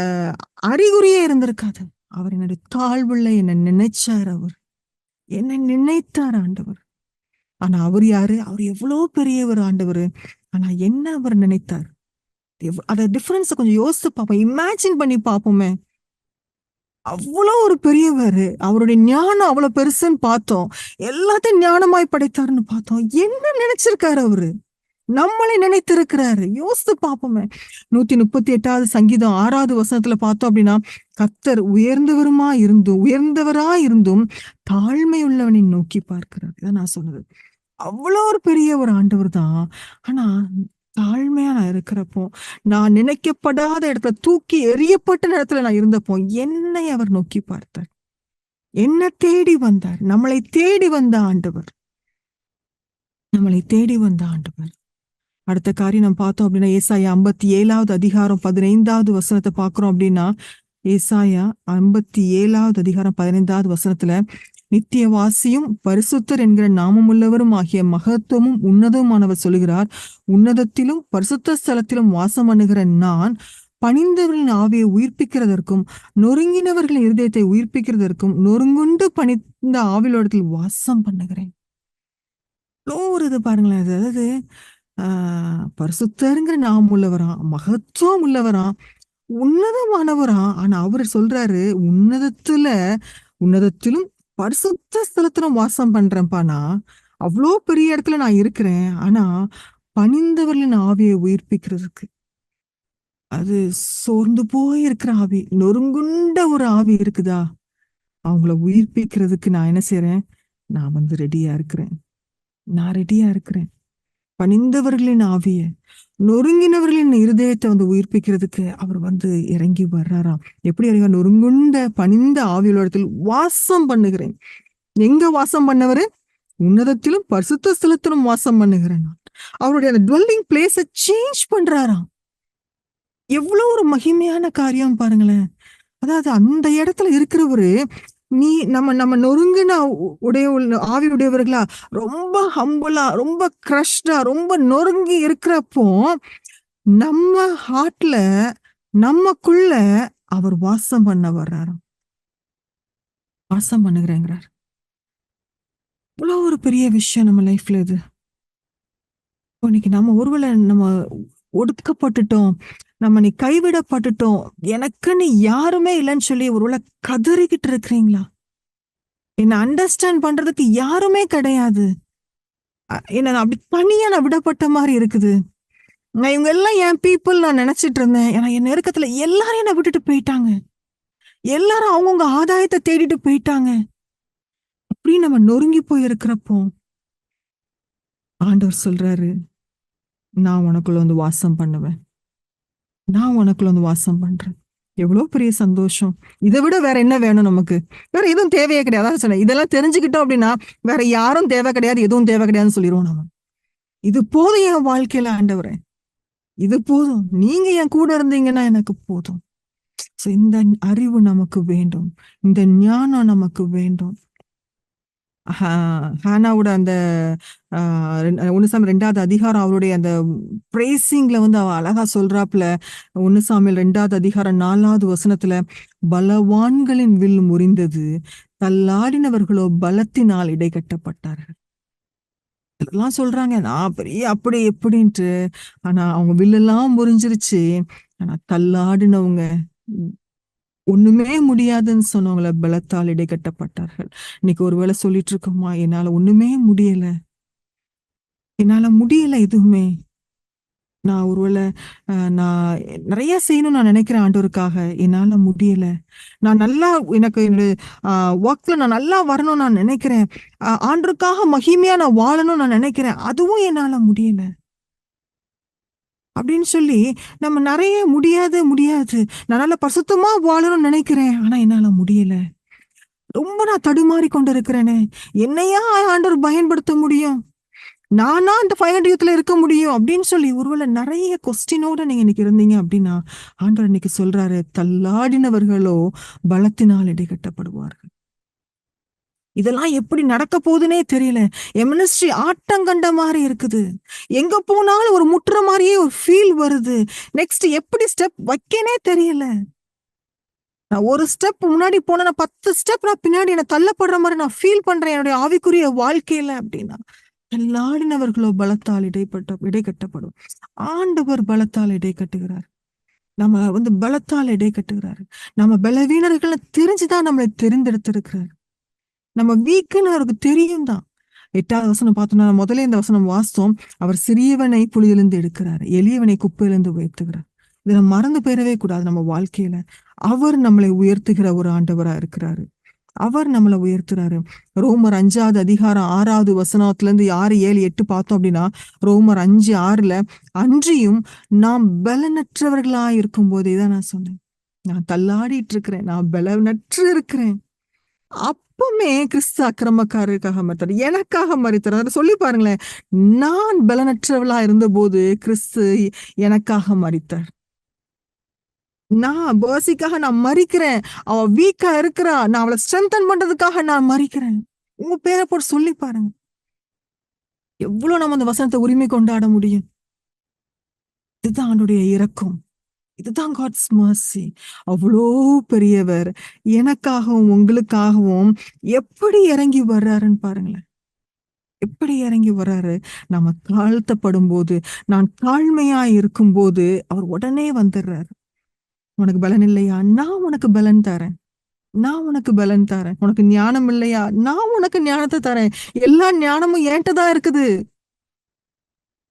அறிகுறியே இருந்திருக்காது. அவர் என்னுடைய தாழ்வுள்ள என்னை நினைச்சார், அவர் என்னை நினைத்தார் ஆண்டவர். ஆனா அவர் யாரு? அவர் எவ்வளவு பெரிய ஒரு ஆண்டவர். ஆனா என்ன அவர் நினைத்தார்? அத டிஃபரன்ஸ கொஞ்சம் யோசிச்சு பார்ப்போம், இமேஜின் பண்ணி பார்ப்போமே. அவ்வளவு ஒரு பெரியவர், அவருடைய ஞானம் அவ்வளவு பெருசுன்னு பார்த்தோம், எல்லாத்தையும் ஞானமாய் படைத்தாருன்னு பார்த்தோம். என்ன நினைச்சிருக்காரு அவரு? நம்மளை நினைத்திருக்கிறாரு. யோசித்து பார்ப்போமே. 138 சங்கீதம் 6 வசனத்துல பார்த்தோம் அப்படின்னா, கர்த்தர் உயர்ந்தவரா இருந்தும் தாழ்மை உள்ளவனை நோக்கி பார்க்கிறார். இதான் நான் சொன்னது. அவ்வளோ ஒரு பெரிய ஒரு ஆண்டவர் தான். ஆனா தாழ்மையா நான் இருக்கிறப்போ, நான் நினைக்கப்படாத இடத்துல, தூக்கி எறியப்பட்ட இடத்துல நான் இருந்தப்போ என்னை அவர் நோக்கி பார்த்தார், என்ன தேடி வந்தார். நம்மளை தேடி வந்த ஆண்டவர். அடுத்த காரியம் நம்ம பார்த்தோம் அப்படின்னா, ஏசாயா 57 அதிகாரம் 15 வசனத்தை பார்க்கிறோம் அப்படின்னா, ஏசாயா 57 அதிகாரம் 15 வசனத்துல, நித்தியவாசியும் பரிசுத்தர் என்கிற நாமமுள்ளவரும் ஆகிய மகத்துவமும் உன்னதமானவர் சொல்கிறார், உன்னதத்திலும் பரிசுத்த ஸ்தலத்திலும் வாசம் பண்ணுகிற நான் பணிந்தவர்களின் ஆவியை உயிர்ப்பிக்கிறதற்கும் நொறுங்கினவர்களின் இருதயத்தை உயிர்ப்பிக்கிறதற்கும் நொறுங்குண்டு பணிந்த ஆவிலோடத்தில் வாசம் பண்ணுகிறேன். ஒரு இது பாருங்களேன். அதாவது பரிசுத்தருங்கிற நாம் உள்ளவரா, மகத்துவம் உள்ளவரா, உன்னதமானவரா. ஆனா அவரு சொல்றாரு, உன்னதத்திலும் பரிசுத்த ஸ்தலத்திலும் வாசம் பண்றேன்ப்பா. நான் அவ்வளோ பெரிய இடத்துல நான் இருக்கிறேன். ஆனா பணிந்தவர்களின் ஆவியை உயிர்ப்பிக்கிறதுக்கு, அது சோர்ந்து போய் இருக்கிற ஆவி, நொறுங்குண்ட ஒரு ஆவி இருக்குதா, அவங்கள உயிர்ப்பிக்கிறதுக்கு நான் என்ன செய்யறேன்? நான் வந்து ரெடியா இருக்கிறேன். பணிந்தவர்களின் ஆவிய, நொறுங்கினவர்களின் இருதயத்தை வந்து உயிர்ப்பிக்கிறதுக்கு அவர் வந்து இறங்கி வர்றாராம். எப்படி இறங்க? நொறுங்குண்ட பணிந்த ஆவியோடத்தில் வாசம் பண்ணுகிறேன். எங்க வாசம் பண்ணவரு? உன்னதத்திலும் பரிசுத்த ஸ்தலத்திலும் வாசம் பண்ணுகிறேன். அவருடைய அந்த டுவெல்லிங் பிளேஸ சேஞ்ச் பண்றாராம். எவ்வளவு ஒரு மகிமையான காரியம் பாருங்களேன். அதாவது அந்த இடத்துல இருக்கிறவரு, நம்ம நொறுங்கின ஆவி உடையவர்களா, ரொம்ப ஹம்பலா, ரொம்ப கிரஷ்டா, ரொம்ப நொறுங்கி இருக்கிறப்போ, நம்ம ஹார்ட்ல, நமக்குள்ள அவர் வாசம் பண்ண வர்றாரு. வாசம் பண்ணுகிறேங்கிறார். இவ்வளவு ஒரு பெரிய விஷயம் நம்ம லைஃப்ல இது. இன்னைக்கு நம்ம ஒருவேளை நம்ம ஒடுக்கப்பட்டுட்டோம், நம்ம நீ கைவிடப்பட்டுட்டோம், எனக்குன்னு யாருமே இல்லைன்னு சொல்லி ஒருவேளை கதறிக்கிட்டு இருக்கிறீங்களா? என்ன அண்டர்ஸ்டாண்ட் பண்றதுக்கு யாருமே கிடையாது. என்ன நான் அப்படி தனியா நான் விடப்பட்ட மாதிரி இருக்குது. நான் இவங்க எல்லாம் என் பீப்புள் நான் நினைச்சிட்டு இருந்தேன். ஏன்னா என் நெருக்கத்துல எல்லாரும் என்ன விட்டுட்டு போயிட்டாங்க. எல்லாரும் அவங்கவுங்க ஆதாயத்தை தேடிட்டு போயிட்டாங்க. அப்படி நம்ம நொறுங்கி போய் இருக்கிறப்போ ஆண்டவர் சொல்றாரு, நான் உனக்குள்ள வந்து வாசம் பண்ணுவேன். நான் உனக்குள்ள வந்து வாசம் பண்றேன். எவ்வளவு பெரிய சந்தோஷம். இதை விட வேற என்ன வேணும் நமக்கு? வேற எதுவும் தேவையே கிடையாது. அதான் சொன்னேன், இதெல்லாம் தெரிஞ்சுக்கிட்டோம் அப்படின்னா வேற யாரும் தேவை கிடையாது, எதுவும் தேவை கிடையாதுன்னு சொல்லிடுவோம் நம்ம. இது போதும் என் வாழ்க்கையில ஆண்டவரே, இது போதும். நீங்க என் கூட இருந்தீங்கன்னா எனக்கு போதும். இந்த அறிவு நமக்கு வேண்டும், இந்த ஞானம் நமக்கு வேண்டும். ஹானாவோட அந்த 1 சாமுவேல் 2வது அதிகாரம் அவருடைய அந்த பிரேசிங்ல வந்து அவ அழகா சொல்றாப்புல. 1 சாமுவேல் 2வது அதிகாரம் 4வது வசனத்துல, பலவான்களின் வில் முறிந்தது, தள்ளாடினவர்களோ பலத்தினால் இடைகட்டப்பட்டார்கள். இதெல்லாம் சொல்றாங்க நான் பெரிய அப்படி எப்படின்ட்டு. ஆனா அவங்க வில்லெல்லாம் முறிஞ்சிருச்சு. ஆனா தள்ளாடினவங்க, ஒண்ணுமே முடியாதுன்னு சொன்னவங்கள பலத்தால் இடைகட்டப்பட்டார்கள். இன்னைக்கு ஒருவேளை சொல்லிட்டு இருக்கோமா, என்னால ஒண்ணுமே முடியல, என்னால முடியல எதுவுமே. நான் ஒருவேளை நான் நிறைய செய்யணும்னு நான் நினைக்கிறேன் ஆண்டவருக்காக, என்னால முடியல. நான் நல்லா எனக்கு என்னுடைய ஒர்க்ல நான் நல்லா வரணும்னு நான் நினைக்கிறேன். ஆண்டவருக்காக மகிமையா நான் வாழணும்னு நான் நினைக்கிறேன், அதுவும் என்னால முடியல அப்படின்னு சொல்லி நம்ம நிறைய முடியாது முடியாது. நான் நல்லா பரிசுத்தமா வாழணும்னு நினைக்கிறேன், ஆனா என்னால முடியல. ரொம்ப நான் தடுமாறி கொண்டு இருக்கிறேனே, என்னையா ஆண்டவர் பயன்படுத்த முடியும்? நானா இந்த 500 யூத்ல இருக்க முடியும் அப்படின்னு சொல்லி ஒருவேளை நிறைய கொஸ்டினோட நீங்க இன்னைக்கு இருந்தீங்க அப்படின்னா, ஆண்டவர் இன்னைக்கு சொல்றாரு, தள்ளாடினவர்களோ பலத்தினால் இடைகட்டப்படுவார்கள். இதெல்லாம் எப்படி நடக்க போகுதுன்னே தெரியல. என் மினிஸ்ட்ரி ஆட்டங்கண்ட மாதிரி இருக்குது. எங்க போனாலும் ஒரு முட்டுற மாதிரியே ஒரு ஃபீல் வருது. நெக்ஸ்ட் எப்படி ஸ்டெப் வைக்கனே தெரியல. நான் ஒரு ஸ்டெப் முன்னாடி போனா 10 ஸ்டெப் நான் பின்னாடி என்ன தள்ளப்படுற மாதிரி நான் ஃபீல் பண்றேன் என்னுடைய ஆவிக்குரிய வாழ்க்கையில அப்படின்னா, தள்ளாடினவர்களோ பலத்தால் இடைக்கட்டப்படும். ஆண்டவர் பலத்தால் இடை கட்டுகிறார். நம்ம வந்து பலத்தால் இடை கட்டுகிறாரு. நம்ம பலவீனர்கள் தெரிஞ்சுதான் நம்மளை தெரிந்தெடுத்திருக்கிறார். நம்ம வீக்குன்னு அவருக்கு தெரியும் தான். 8வது வசனம் பார்த்தோம்னா, முதல்ல இந்த வசனம் வாசித்தோம். அவர் சிறியவனை புலியிலிருந்து எடுக்கிறார், எளியவனை குப்பையிலிருந்து உயர்த்துகிறார். இதை நம்ம மறந்து போயிடவே கூடாது. நம்ம வாழ்க்கையில அவர் நம்மளை உயர்த்துகிற ஒரு ஆண்டவரா இருக்கிறாரு. அவர் நம்மளை உயர்த்துறாரு. ரோமர் 5வது அதிகாரம் 6வது வசனத்துல இருந்து 6, 7, 8 பார்த்தோம் அப்படின்னா, ரோமர் 5, 6ல, அன்றியும் நாம் பலனற்றவர்களா இருக்கும் போதே தான் நான் சொன்னேன், நான் தள்ளாடிட்டு இருக்கிறேன், நான் பலனற்று இருக்கிறேன். அப்பவுமே கிறிஸ்து அக்கிரமக்காரருக்காக மறித்தார், எனக்காக மறித்தார். அதை சொல்லி பாருங்களேன், நான் பலனற்றவளா இருந்த போது கிறிஸ்து எனக்காக மறித்தார். நான் பேர்சிக்காக நான் மறிக்கிறேன். அவ வீக்கா இருக்கிறா, நான் அவளை ஸ்ட்ரென்தன் பண்றதுக்காக நான் மறிக்கிறேன். உங்க பேரை போட்டு சொல்லி பாருங்க. எவ்வளவு நம்ம அந்த வசனத்தை உரிமை கொண்டாட முடியும். இதுதான் ஆண்டுடைய இரக்கம், இதுதான் காட்ஸ் மர்சி. அவ்வளோ பெரியவர் எனக்காகவும் உங்களுக்காகவும் எப்படி இறங்கி வர்றாருன்னு பாருங்களேன். எப்படி இறங்கி வர்றாரு. நம்ம தாழ்த்தப்படும் போது, நான் தாழ்மையா இருக்கும் போது அவர் உடனே வந்துடுறாரு. உனக்கு பலன் இல்லையா, நான் உனக்கு பலன் தரேன், நான் உனக்கு பலன் தரேன். உனக்கு ஞானம் இல்லையா, நான் உனக்கு ஞானத்தை தரேன். எல்லா ஞானமும் என்கிட்டதான் இருக்குது,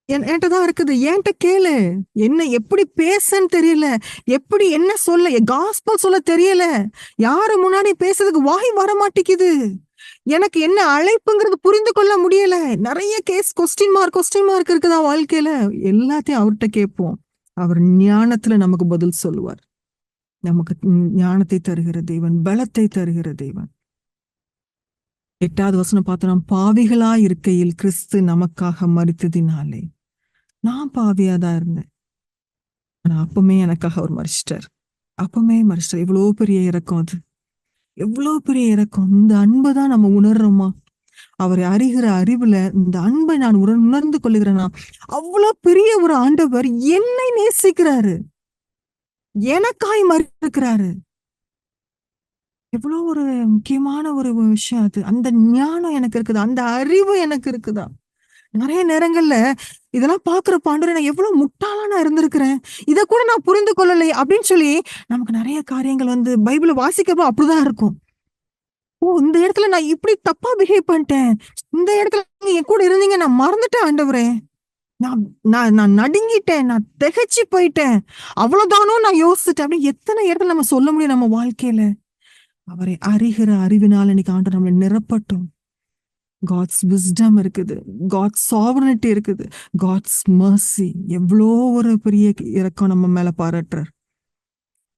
என்கிட்டதான் இருக்குது. என்கிட்ட கேளு. என்ன எப்படி பேசன்னு தெரியல, எப்படி என்ன சொல்ல, காஸ்பல் சொல்ல தெரியல, யாரு முன்னாடி பேசுறதுக்கு வாய் வர மாட்டேங்குது, எனக்கு என்ன அழைப்புங்கிறது புரிந்து கொள்ள முடியல. நிறைய கொஸ்டின் மார்க் இருக்குதா வாழ்க்கையில. எல்லாத்தையும் அவர்கிட்ட கேட்போம். அவர் ஞானத்துல நமக்கு பதில் சொல்லுவார். நமக்கு ஞானத்தை தருகிற தேவன், பலத்தை தருகிற தேவன். 8வது வசனம் பார்த்தோம், பாவிகளா இருக்கையில் கிறிஸ்து நமக்காக மரித்ததினாலே. நான் பாவியாதான் இருந்தேன், ஆனா அப்பவுமே எனக்காக அவர் மரிச்சிட்டார். அப்பவுமே மரிச்சிட்டார். எவ்வளவு பெரிய இரக்கம் அது, எவ்வளவு பெரிய இரக்கம். இந்த அன்பை தான் நம்ம உணர்றோமா? அவரை அறிகிற அறிவுல இந்த அன்பை நான் உணர்ந்து கொள்ளுகிறேனா? அவ்வளவு பெரிய ஒரு ஆண்டவர் என்னை நேசிக்கிறாரு, எனக்காய் மறிக்கிறாரு. எவ்வளவு ஒரு முக்கியமான ஒரு விஷயம் அது. அந்த ஞானம் எனக்கு இருக்குதா, அந்த அறிவு எனக்கு இருக்குதா? நிறைய நேரங்கள்ல இதெல்லாம் பார்க்கிறப்ப ஆண்டவரே நான் எவ்வளவு முட்டாளா நான் இருந்திருக்கிறேன். இத கூட நான் புரிந்து கொள்ளலை அப்படின்னு சொல்லி நமக்கு நிறைய காரியங்கள் வந்து பைபிள வாசிக்கிறப்போ அப்படிதான் இருக்கும். ஓ! இந்த இடத்துல நான் இப்படி தப்பா பிஹேவ் பண்ணிட்டேன். இந்த இடத்துல நீங்க என் கூட இருந்தீங்க நான் மறந்துட்டேன் ஆண்டவரே. நான் நான் நான் நடுங்கிட்டேன். நான் திகைச்சு போயிட்டேன். அவ்வளவுதானோ நான் யோசிச்சுட்டேன். அப்படின்னு எத்தனை இடத்துல நம்ம சொல்ல முடியும் நம்ம வாழ்க்கையில. அவரை அறிகிற அறிவினால இன்னைக்கு ஆண்டவர் நம்மள நிரப்பட்டும். காட்ஸ் விஸ்டம் இருக்குது. காட்ஸ் சாவர்னிட்டி இருக்குது. காட்ஸ் மர்சி எவ்வளோ ஒரு பெரிய இரக்கம் நம்ம மேல பாராட்டுறார்.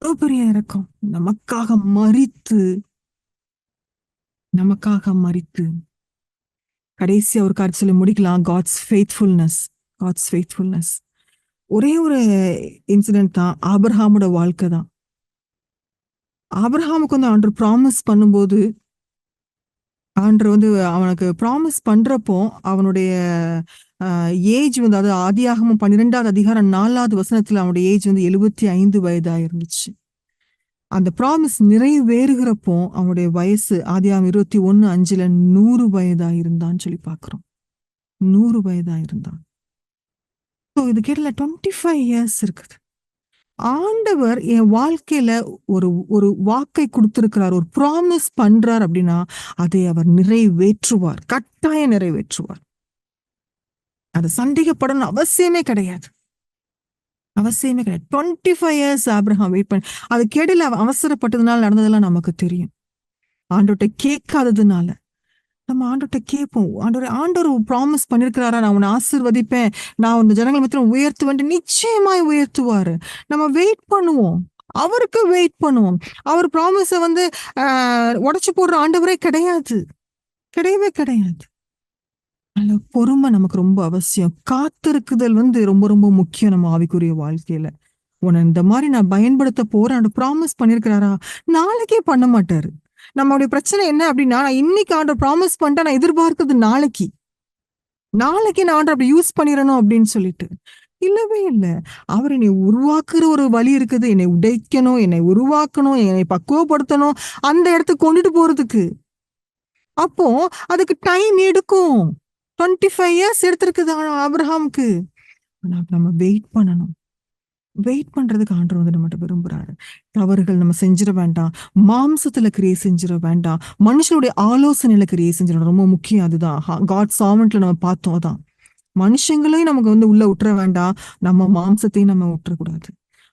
எவ்வளோ பெரிய இரக்கம். நமக்காக மரித்து கடைசியா ஒரு காரியம் சொல்லி முடிக்கலாம். God's faithfulness. ஒரே ஒரு இன்சிடென்ட் தான். ஆபிரகாமோட வாழ்க்கை தான். ஆபிரகாமுக்கு வந்து ஆண்டவர் ப்ராமிஸ் பண்ணும்போது, ஆண்டவர் வந்து அவனுக்கு ப்ராமிஸ் பண்றப்போ, அவனுடைய ஏஜ் வந்து அதாவது ஆதியாகமம் 12வது அதிகாரம் 4வது வசனத்துல அவனுடைய ஏஜ் வந்து 75 வயதா இருந்துச்சு. அந்த ப்ராமிஸ் நிறைவேறுகிறப்போ அவனுடைய வயசு ஆதியாகமம் 21:5ல 100 வயதா இருந்தான்னு சொல்லி பார்க்கிறோம். 100 வயதா இருந்தான். ஸோ இது கேட்டல 25 இயர்ஸ் இருக்குது. ஆண்டவர் என் வாழ்க்கையில ஒரு ஒரு வாக்கை கொடுத்திருக்கிறார், ஒரு ப்ராமிஸ் பண்றார் அப்படின்னா அதை அவர் நிறைவேற்றுவார், கட்டாயம் நிறைவேற்றுவார். அது சந்தேகப்படணும் அவசியமே கிடையாது. 25 இயர்ஸ் ஆபிரகாம் வெயிட் பண்ணி அது கேடல அவசரப்பட்டதுனால நடந்ததெல்லாம் நமக்கு தெரியும். ஆண்டவர்கிட்ட கேட்காததுனால நம்ம ஆண்டவர்கிட்ட கேட்போம். ஆண்டவர் ப்ராமிஸ் பண்ணிருக்கிறாரா, நான் உன்னை ஆசீர்வதிப்பேன், நான் இந்த ஜனங்கள் மத்தியில உயர்த்துவேன், நிச்சயமாய் உயர்த்துவாரு. நம்ம வெயிட் பண்ணுவோம், அவருக்கு வெயிட் பண்ணுவோம். அவர் ப்ராமிஸ வந்து உடைச்சு போடுற ஆண்டவரே கிடையாது, கிடையவே கிடையாது. பொறுமை நமக்கு ரொம்ப அவசியம். காத்திருக்குதல் வந்து ரொம்ப ரொம்ப முக்கியம் நம்ம ஆவிக்குரிய வாழ்க்கையில. உன்னை இந்த மாதிரி நான் பயன்படுத்த போறேன் ப்ராமிஸ் பண்ணிருக்கிறாரா, நாளைக்கே பண்ண மாட்டாரு. நம்மளுடைய பிரச்சனை என்ன அப்படின்னா, நான் இன்னைக்கு ஆண்டவர் ப்ராமிஸ் பண்ணிட்டா நான் எதிர்பார்க்கிறது நாளைக்கு நான் ஆண்டவர் அப்படி யூஸ் பண்ணிடணும் அப்படின்னு சொல்லிட்டு இல்லவே இல்லை. அவர் என்னை உருவாக்குற ஒரு வழி இருக்குது. என்னை உடைக்கணும், என்னை உருவாக்கணும், என்னை பக்குவப்படுத்தணும், அந்த இடத்துக்கு கொண்டுட்டு போறதுக்கு. அப்போ அதுக்கு டைம் எடுக்கும். 25 இயர்ஸ் எடுத்திருக்குது ஆபிரகாமுக்கு. நம்ம வெயிட் பண்ணணும். வெயிட் பண்றதுக்கு ஆண்டவர் வந்து நம்மகிட்ட விரும்புறாரு. தவறுகள் நம்ம செஞ்சிட வேண்டாம், மாம்சத்துல கிரியை செஞ்சிட வேண்டாம், மனுஷனுடைய ஆலோசனையில கிரியை செஞ்சிடணும். ரொம்ப முக்கியம். அதுதான் காட் சாவன்ட்ல நம்ம பார்த்தோம். அதான் மனுஷங்களையும் நமக்கு வந்து உள்ள விட்டுற வேண்டாம், நம்ம மாம்சத்தையும் நம்ம விட்டுறக்கூடாது.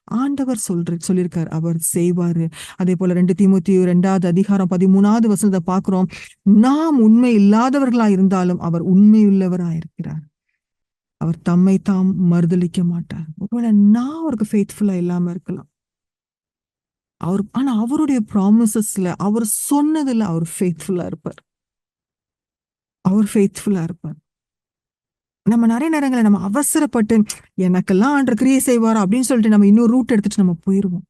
ஆண்டவர் சொல்லியிருக்காரு, அவர் செய்வாரு. அதே போல 2 தீமோத்தேயு 2வது அதிகாரம் 13வது வசனத்தை பார்க்கிறோம். நாம் உண்மை இல்லாதவர்களா இருந்தாலும் அவர் உண்மையுள்ளவராயிருக்கிறார். அவர் தம்மை தாம் மறுதலிக்க மாட்டார். ஒருவேளை நான் அவருக்கு ஃபெய்த்ஃபுல்லா இல்லாம இருக்கலாம். ஆனா அவருடைய ப்ராமிசஸ்ல, அவர் சொன்னதுல அவர் ஃபெய்த்ஃபுல்லா இருப்பார். நம்ம நிறைய நேரங்களை நம்ம அவசரப்பட்டு எனக்கெல்லாம் ஆண்டவர் கிரியை செய்வாரா அப்படின்னு சொல்லிட்டு நம்ம இன்னொரு ரூட் எடுத்துட்டு நம்ம போயிருவோம்.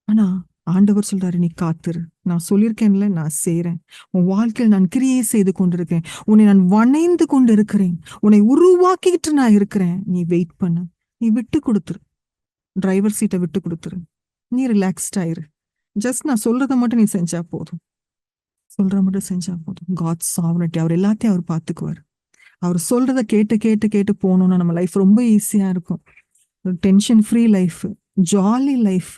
ஆனா ஆண்டவர் சொல்றாரு, நீ காத்துரு, நான் சொல்லியிருக்கேன்ல, நான் செய்யறேன். உன் வாழ்க்கையில் நான் கிரியை செய்து கொண்டிருக்கேன், உன்னை நான் வணைந்து கொண்டு இருக்கிறேன், உன்னை உருவாக்கிட்டு நான் இருக்கிறேன். நீ வெயிட் பண்ணு, நீ விட்டு கொடுத்துரு, டிரைவர் சீட்டை விட்டு கொடுத்துரு, நீ ரிலாக்ஸ்ட் ஆயிரு. ஜஸ்ட் நான் சொல்றதை மட்டும் நீ செஞ்சா போதும். காட்ஸ் சாவர்னிட்டி, அவர் எல்லாத்தையும் அவர் பார்த்துக்குவார். அவர் சொல்றதை கேட்டு கேட்டு கேட்டு போனோம்னா நம்ம லைஃப் ரொம்ப ஈஸியா இருக்கும். Tension free life, jolly life.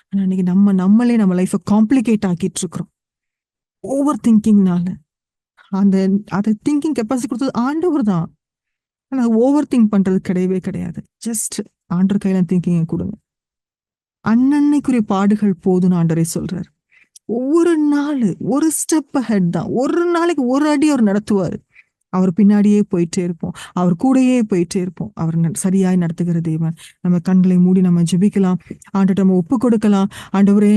ஆனா இன்னைக்கு நம்மளே நம்ம லைஃபை காம்ப்ளிகேட் ஆக்கிட்டு இருக்கிறோம் ஓவர் திங்கிங்னால. அதை திங்கிங் கெப்பாசிட்டி கொடுத்தது ஆண்டவர் தான். ஆனா ஓவர் திங்க் பண்றது கிடையவே கிடையாது. ஜஸ்ட் ஆண்டவர் கையில திங்கிங்க கொடுங்க. அன்னன்னைக்குரிய பாடுகள் போதும்னு ஆண்டவரே சொல்றாரு. ஒவ்வொரு நாள் ஒரு ஸ்டெப் ஹெட் தான். ஒரு நாளைக்கு ஒரு அடி அவர் நடத்துவாரு. அவர் பின்னாடியே போயிட்டே இருப்போம், அவர் கூடயே போயிட்டே இருப்போம். அவர் சரியாய் நடத்துகிற தேவன். நம்ம கண்களை மூடி நம்ம ஜெபிக்கலாம், ஆண்டவர்ட்ட நம்ம ஒப்பு கொடுக்கலாம். ஆண்டவரே,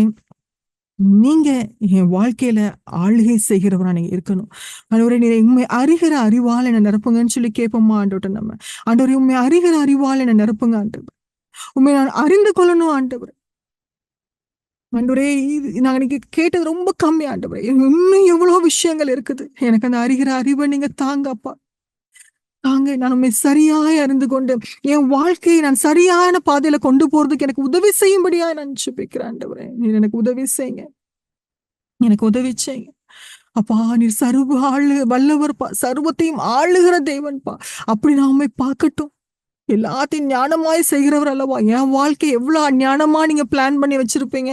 நீங்க என் வாழ்க்கையில ஆளுகை செய்கிறவரா நீங்க இருக்கணும். ஆண்டவரே, நீ உண்மை அறிகிற அறிவால் என்ன நிரப்புங்கன்னு சொல்லி கேட்போமா ஆண்டவர்ட்ட நம்ம. ஆண்டவரே, உண்மை அறிகிற அறிவால் என்ன நிரப்புங்க ஆண்டவர். உண்மை நான் அறிந்து கொள்ளணும் ஆண்டவர். ஆண்டவரே, நாங்க இன்னைக்கு கேட்டது ரொம்ப கம்மி ஆண்டவரே. இன்னும் எவ்வளவு விஷயங்கள் இருக்குது. எனக்கு அந்த அறிகிற அறிவை நீங்க தாங்கப்பா, தாங்க. நான் உண்மை சரியாய் அறிந்து கொண்டு என் வாழ்க்கையை நான் சரியான பாதையில கொண்டு போறதுக்கு எனக்கு உதவி செய்யும்படியா நான் ஜெபிக்கிறேன் ஆண்டவரே. நீ எனக்கு உதவி செய்யுங்க, எனக்கு உதவி செய்யுங்க. அப்பா நீர் சர்வ வல்லவர்ப்பா, சர்வத்தையும் ஆளுகிற தேவன்பா. அப்படி நான் உம்மை பார்க்கட்டும். எல்லாத்தையும் ஞானமாய் செய்கிறவர் அல்லவா. என் வாழ்க்கை எவ்வளவு ஞானமா நீங்க பிளான் பண்ணி வச்சிருப்பீங்க.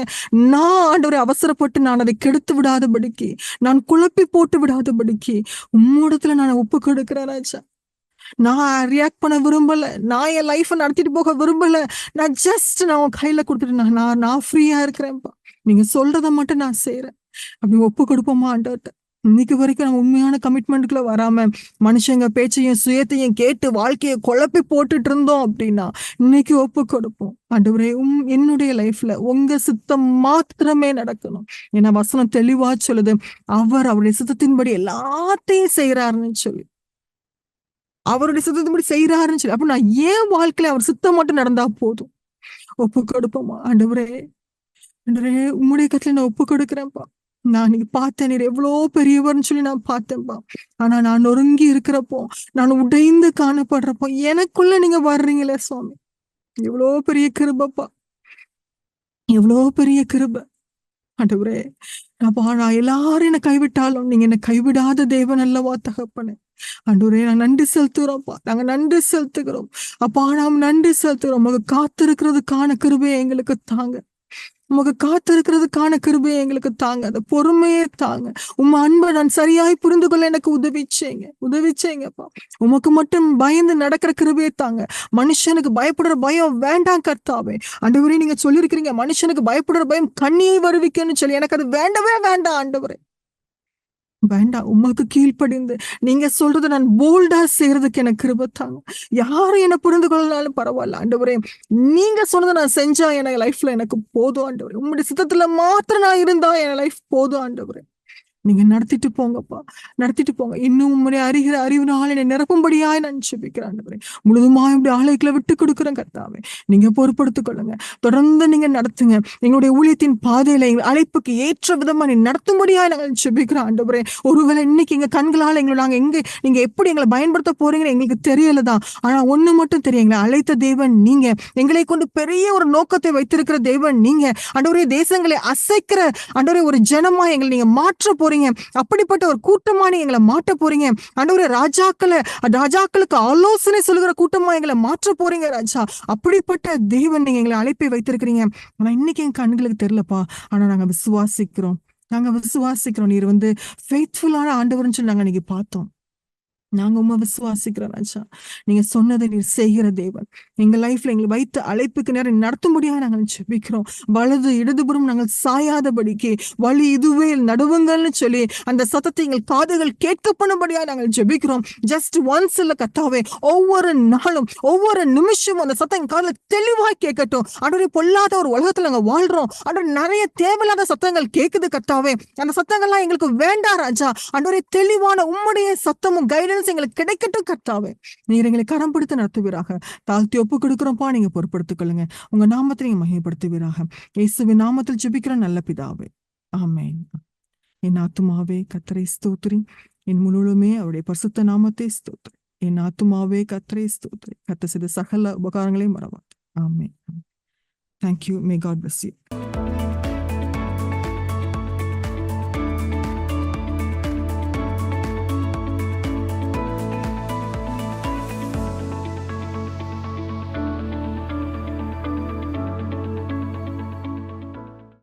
நான் ஆண்டவரை அவசரப்பட்டு நான் அதை கெடுத்து விடாதபடிக்கு, நான் குழப்பி போட்டு விடாதபடிக்கு உம்மிடத்துல நான் ஒப்பு கொடுக்கிறேன் ராஜா. நான் ரியாக்ட் பண்ண விரும்பல. நான் என் லைஃபை நடத்திட்டு போக விரும்பல. நான் உன் கையில கொடுத்துட்டு நான் ஃப்ரீயா இருக்கிறேன்ப்பா. நீங்க சொல்றதை மட்டும் நான் செய்யறேன். அப்படி ஒப்பு கொடுப்போமா ஆண்டவர்கிட்ட. இன்னைக்கு வரைக்கும் நம்ம உண்மையான கமிட்மெண்ட்டுக்குள்ள வராம மனுஷங்க பேச்சையும் சுயத்தையும் கேட்டு வாழ்க்கையை குழப்பி போட்டுட்டு இருந்தோம் அப்படின்னா இன்னைக்கு ஒப்பு கொடுப்போம். ஆண்டவரே என்னுடைய லைஃப்ல உங்க சித்தம் மாத்திரமே நடக்கணும். ஏன்னா வசனம் தெளிவா சொல்லுது, அவர் அவருடைய சித்தத்தின்படி எல்லாத்தையும் செய்யறாருன்னு சொல்லி, அவருடைய சித்தத்தின்படி செய்யறாருன்னு சொல்லி. அப்ப நான் ஏன் வாழ்க்கையில அவர் சித்தம் மட்டும் நடந்தா போதும். ஒப்பு கொடுப்போமா ஆண்டவரே. ஆண்டவரே உம்முடைய கத்துல நான் ஒப்பு கொடுக்குறேன்ப்பா. நான் நீங்க பார்த்தேன், நீர் எவ்வளோ பெரியவர்னு சொல்லி நான் பார்த்தேன்ப்பா. ஆனா நான் நொறுங்கி இருக்கிறப்போ, நான் உடைந்து காணப்படுறப்போ எனக்குள்ள நீங்க வர்றீங்களே சுவாமி. எவ்வளோ பெரிய கிருபப்பா, எவ்வளோ பெரிய கிருப ஆண்டவரே. நான் எல்லாரும் என்னை கைவிட்டாலும் நீங்க என்னை கைவிடாத தேவன் அல்லவா தகப்பனே. ஆண்டவரே நாங்க நன்றி செலுத்துகிறோம்ப்பா. நாங்க நன்றி செலுத்துகிறோம் அப்பா. நாம் நன்றி செலுத்துகிறோம். உமக்கு காத்திருக்கிறதுக்கான கிருபையை எங்களுக்கு தாங்க. உமக்கு காத்திருக்கிறதுக்கான கிருபையை எங்களுக்கு தாங்க. அந்த பொறுமையே தாங்க. உம்ம அன்பை நான் சரியாய் புரிந்து கொள்ள எனக்கு உதவிச்சேங்கப்பா. உமக்கு மட்டும் பயந்து நடக்கிற கிருபையை தாங்க. மனுஷனுக்கு பயப்படுற பயம் வேண்டாம் கர்த்தாவே. ஆண்டவரே நீங்க சொல்லியிருக்கிறீங்க மனுஷனுக்கு பயப்படுற பயம் கண்ணியை வருவிக்கன்னு சொல்லி. எனக்கு அது வேண்டவே வேண்டாம் ஆண்டவரே. வேண்டாம். உமக்கு கீழ்ப்படிந்து நீங்க சொல்றது நான் போல்டா செய்யறதுக்கு எனக்கு கிருபை தாங்க. யாரும் என்ன புரிந்து கொள்ளனாலும் பரவாயில்ல ஆண்டவரே. நீங்க சொன்னதை நான் செஞ்சா என் லைஃப்ல எனக்கு போதும் ஆண்டவரே. உங்களுடைய சித்தத்துல மாத்திரம் நான் இருந்தா என் லைஃப் போதும் ஆண்டவரே. நீங்க நடத்திட்டு போங்கப்பா, நடத்திட்டு போங்க. இன்னும் உம்முடைய அறிகிற அறிவினால் என்னை நிரப்பும்படியாய் நான் ஜெபிக்கிறேன் ஆண்டவரே. முழுதுமாய் இப்படி ஆலயத்துல விட்டு கொடுக்குறேன் கர்த்தாவே. நீங்க பொறுப்படுத்திக் கொள்ளுங்க. தொடர்ந்து நீங்க நடத்துங்க. எங்களுடைய ஊழியத்தின் பாதையில எங்கள் அழைப்புக்கு ஏற்ற விதமா நீ நடத்தும்படியாய் நாங்கள் ஜெபிக்கிறோம் ஆண்டவரே. ஒருவேளை இன்னைக்கு எங்க கண்களால் எங்களை நாங்க நீங்க எப்படி எங்களை பயன்படுத்த போறீங்கன்னு எங்களுக்கு தெரியலதான். ஆனா ஒண்ணு மட்டும் தெரியும், எங்களை அழைத்த தேவன் நீங்க. எங்களை கொண்டு பெரிய ஒரு நோக்கத்தை வைத்திருக்கிற தேவன் நீங்க. ஆண்டவரே தேசங்களை அசைக்கிற ஆண்டவரே ஒரு ஜனமா எங்களை நீங்க மாற்ற போறீங்க. அப்படிப்பட்ட ஒரு கூட்டமான எங்களை மாற்ற போறீங்க ஆண்டவரே. ராஜாக்களுக்கு ஆலோசனை சொல்லுகிற கூட்டமா எங்களை மாற்ற போறீங்க ராஜா. அப்படிப்பட்ட தேவன் நீங்க எங்களை அழைப்பை வைத்திருக்கிறீங்க. ஆனா இன்னைக்கு என் கண்களுக்கு தெரியலப்பா. ஆனா நாங்க விசுவாசிக்கிறோம். நீர் ஃபெய்த்ஃபுல்லான ஆண்டவர்னு சொல்லி நாங்க இன்னைக்கு பார்த்தோம். நாங்க உண்மை விசுவாசிக்கிறோம் ராஜா. நீங்க சொன்னதை நீர் செய்கிற தேவன். எங்க லைஃப்ல எங்களை வைத்து அழைப்புக்கு நேரம் நடத்தும்படியாக நாங்கள் ஜெபிக்கிறோம். வலது இடதுபுறம் நாங்கள் சாயாதபடிக்கு வழி இதுவே நடுவுங்கள்னு சொல்லி அந்த சத்தத்தை எங்கள் காதுகள் கேட்கப்படும்படியாக நாங்கள் ஜெபிக்கிறோம். ஜஸ்ட் ஒன்ஸ் இல்ல கர்த்தாவே, ஒவ்வொரு நாளும் ஒவ்வொரு நிமிஷமும் அந்த சத்தம் எங்க காதுல தெளிவாய் கேட்கட்டும். ஆண்டவரே பொல்லாத ஒரு உலகத்துல நாங்க வாழ்றோம். ஆண்டவரே நிறைய தேவையில்லாத சத்தங்கள் கேட்குது கர்த்தாவே. அந்த சத்தங்கள்லாம் எங்களுக்கு வேண்டாம் ராஜா. ஆண்டவரே தெளிவான உம்முடைய சத்தமும் கைடன்ஸ் எங்களுக்கு கிடைக்கட்டும் கர்த்தாவே. நீர் எங்களை கரம் பிடித்து நடத்துவீராக. தாழ்த்தி ஒப்பு கொடுக்கிறோம்ப்பா. நீங்க பொறுப்படுத்திக் கொள்ளுங்க. உங்க நாமத்தை நீங்க மகிமைப்படுத்துவீராக. இயேசுவின் நாமத்தில் ஜெபிக்கிற நல்ல பிதாவே, ஆமென். என் ஆத்துமாவே கர்த்தரை ஸ்தோத்திரி, என் முழுமே அவருடைய பரிசுத்த நாமத்தை ஸ்தோத்திரி. என் ஆத்துமாவே கர்த்தரை ஸ்தோத்திரி, கர்த்தர் செய்த சகல உபகாரங்களையும் மறவாது. ஆமென். Thank you. May God bless you.